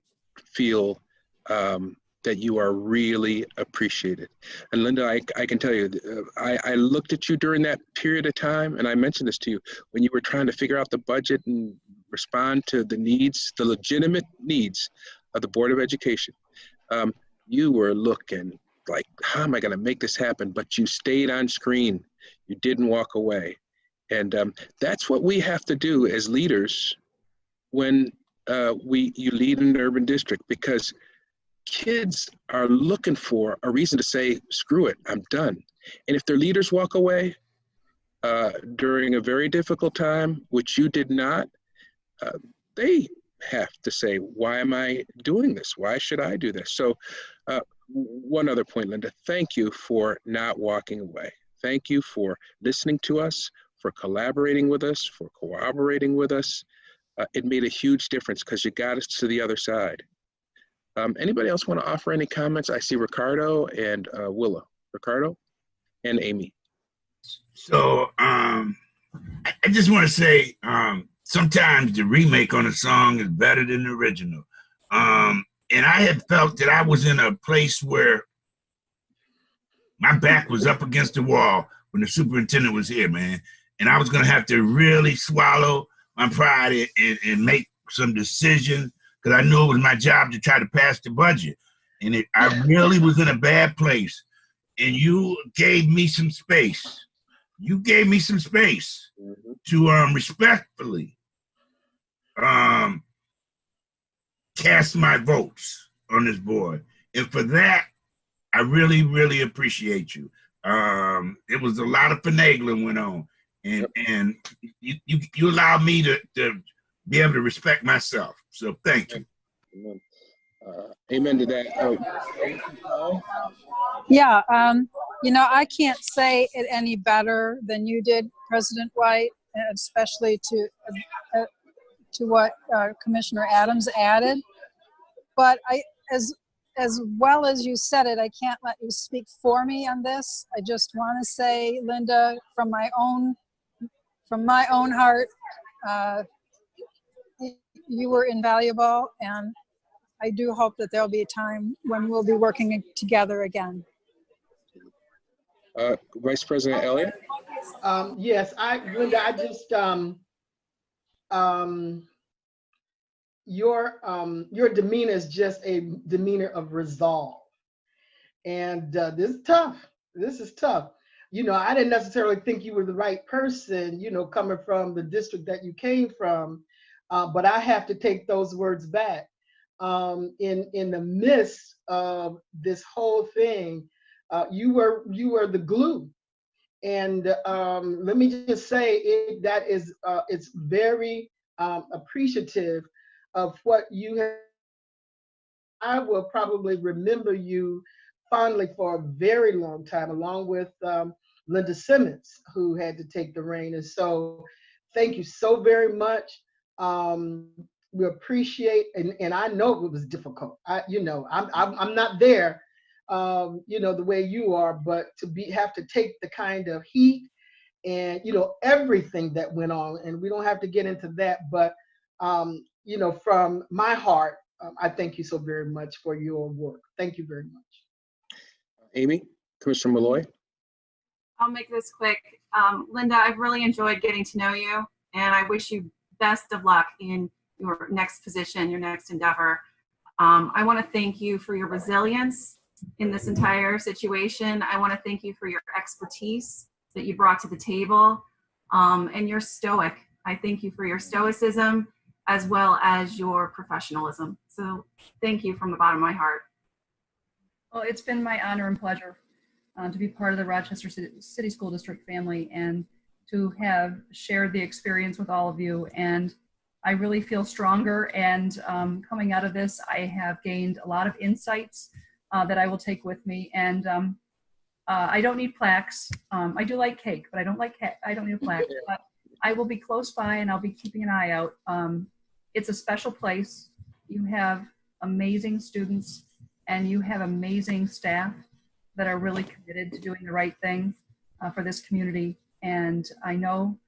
feel that you are really appreciated. And Linda, I can tell you, I looked at you during that period of time, and I mentioned this to you, when you were trying to figure out the budget and respond to the needs, the legitimate needs of the Board of Education. You were looking like, how am I going to make this happen? But you stayed on screen. You didn't walk away. And that's what we have to do as leaders when you lead an urban district, because kids are looking for a reason to say, screw it, I'm done. And if their leaders walk away during a very difficult time, which you did not, they have to say, why am I doing this? Why should I do this? So one other point, Linda, thank you for not walking away. Thank you for listening to us, for collaborating with us, for cooperating with us. it made a huge difference because you got us to the other side. Anybody else want to offer any comments? I see Ricardo and Willa. Ricardo and Amy. So I just want to say sometimes the remake on a song is better than the original. And I had felt that I was in a place where my back was up against the wall when the superintendent was here, man. And I was going to have to really swallow my pride and make some decisions because I knew it was my job to try to pass the budget. And I really was in a bad place. And you gave me some space. You gave me some space to respectfully cast my votes on this board. And for that, I really, really appreciate you. It was a lot of finagling went on. And you allowed me to be able to respect myself. So thank you. Amen, amen to that. Yeah, you know, I can't say it any better than you did, President White, especially to what Commissioner Adams added. But as well as you said it, I can't let you speak for me on this. I just want to say, Linda, from my own heart, you were invaluable, and I do hope that there'll be a time when we'll be working together again. Vice President Elliott? Yes, Linda, I just, your demeanor is just a demeanor of resolve. And this is tough. This is tough. You know, I didn't necessarily think you were the right person, you know, coming from the district that you came from, but I have to take those words back. In the midst of this whole thing, you were the glue. And let me just say it's very appreciative of what you have. I will probably remember you fondly for a very long time, along with Linda Simmons, who had to take the reign. And so thank you so very much. We appreciate, and I know it was difficult. You know, I'm not there, you know, the way you are, but to have to take the kind of heat and, you know, everything that went on, and we don't have to get into that, but, you know, from my heart, I thank you so very much for your work. Thank you very much. Amy, Commissioner Malloy. I'll make this quick. Linda, I've really enjoyed getting to know you, and I wish you best of luck in your next position, your next endeavor. I want to thank you for your resilience in this entire situation. I want to thank you for your expertise that you brought to the table, and you're stoic. I thank you for your stoicism as well as your professionalism. So thank you from the bottom of my heart. Well, it's been my honor and pleasure to be part of the Rochester City School District family and to have shared the experience with all of you. And I really feel stronger, and coming out of this, I have gained a lot of insights that I will take with me. And I don't need plaques. I do like cake, but I don't need a plaque. But I will be close by, and I'll be keeping an eye out. It's a special place. You have amazing students, and you have amazing staff that are really committed to doing the right thing for this community. And I know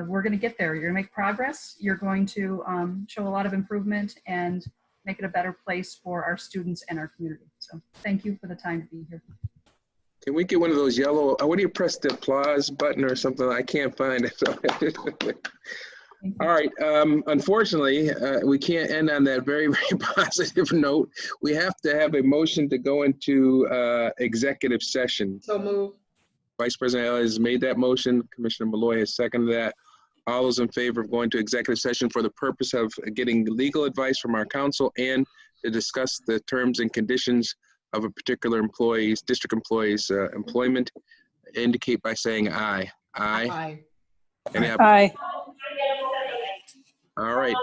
we're going to get there. You're going to make progress. You're going to show a lot of improvement and make it a better place for our students and our community. So thank you for the time to be here. Can we get one of those yellow, what do you press, the applause button or something? I can't find it. All right, unfortunately, we can't end on that very, very positive note. We have to have a motion to go into executive session. So move. Vice President Elliott has made that motion. Commissioner Malloy has seconded that. All those in favor of going to executive session for the purpose of getting legal advice from our counsel and to discuss the terms and conditions of a particular district employee's employment, indicate by saying aye. Aye. Aye. Aye. All right,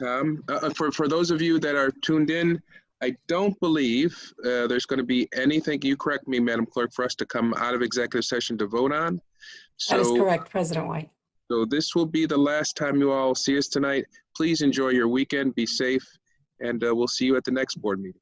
Tom, for those of you that are tuned in, I don't believe there's going to be anything, you correct me, Madam Clerk, for us to come out of executive session to vote on. That is correct, President White. So this will be the last time you all see us tonight. Please enjoy your weekend, be safe, and we'll see you at the next board meeting.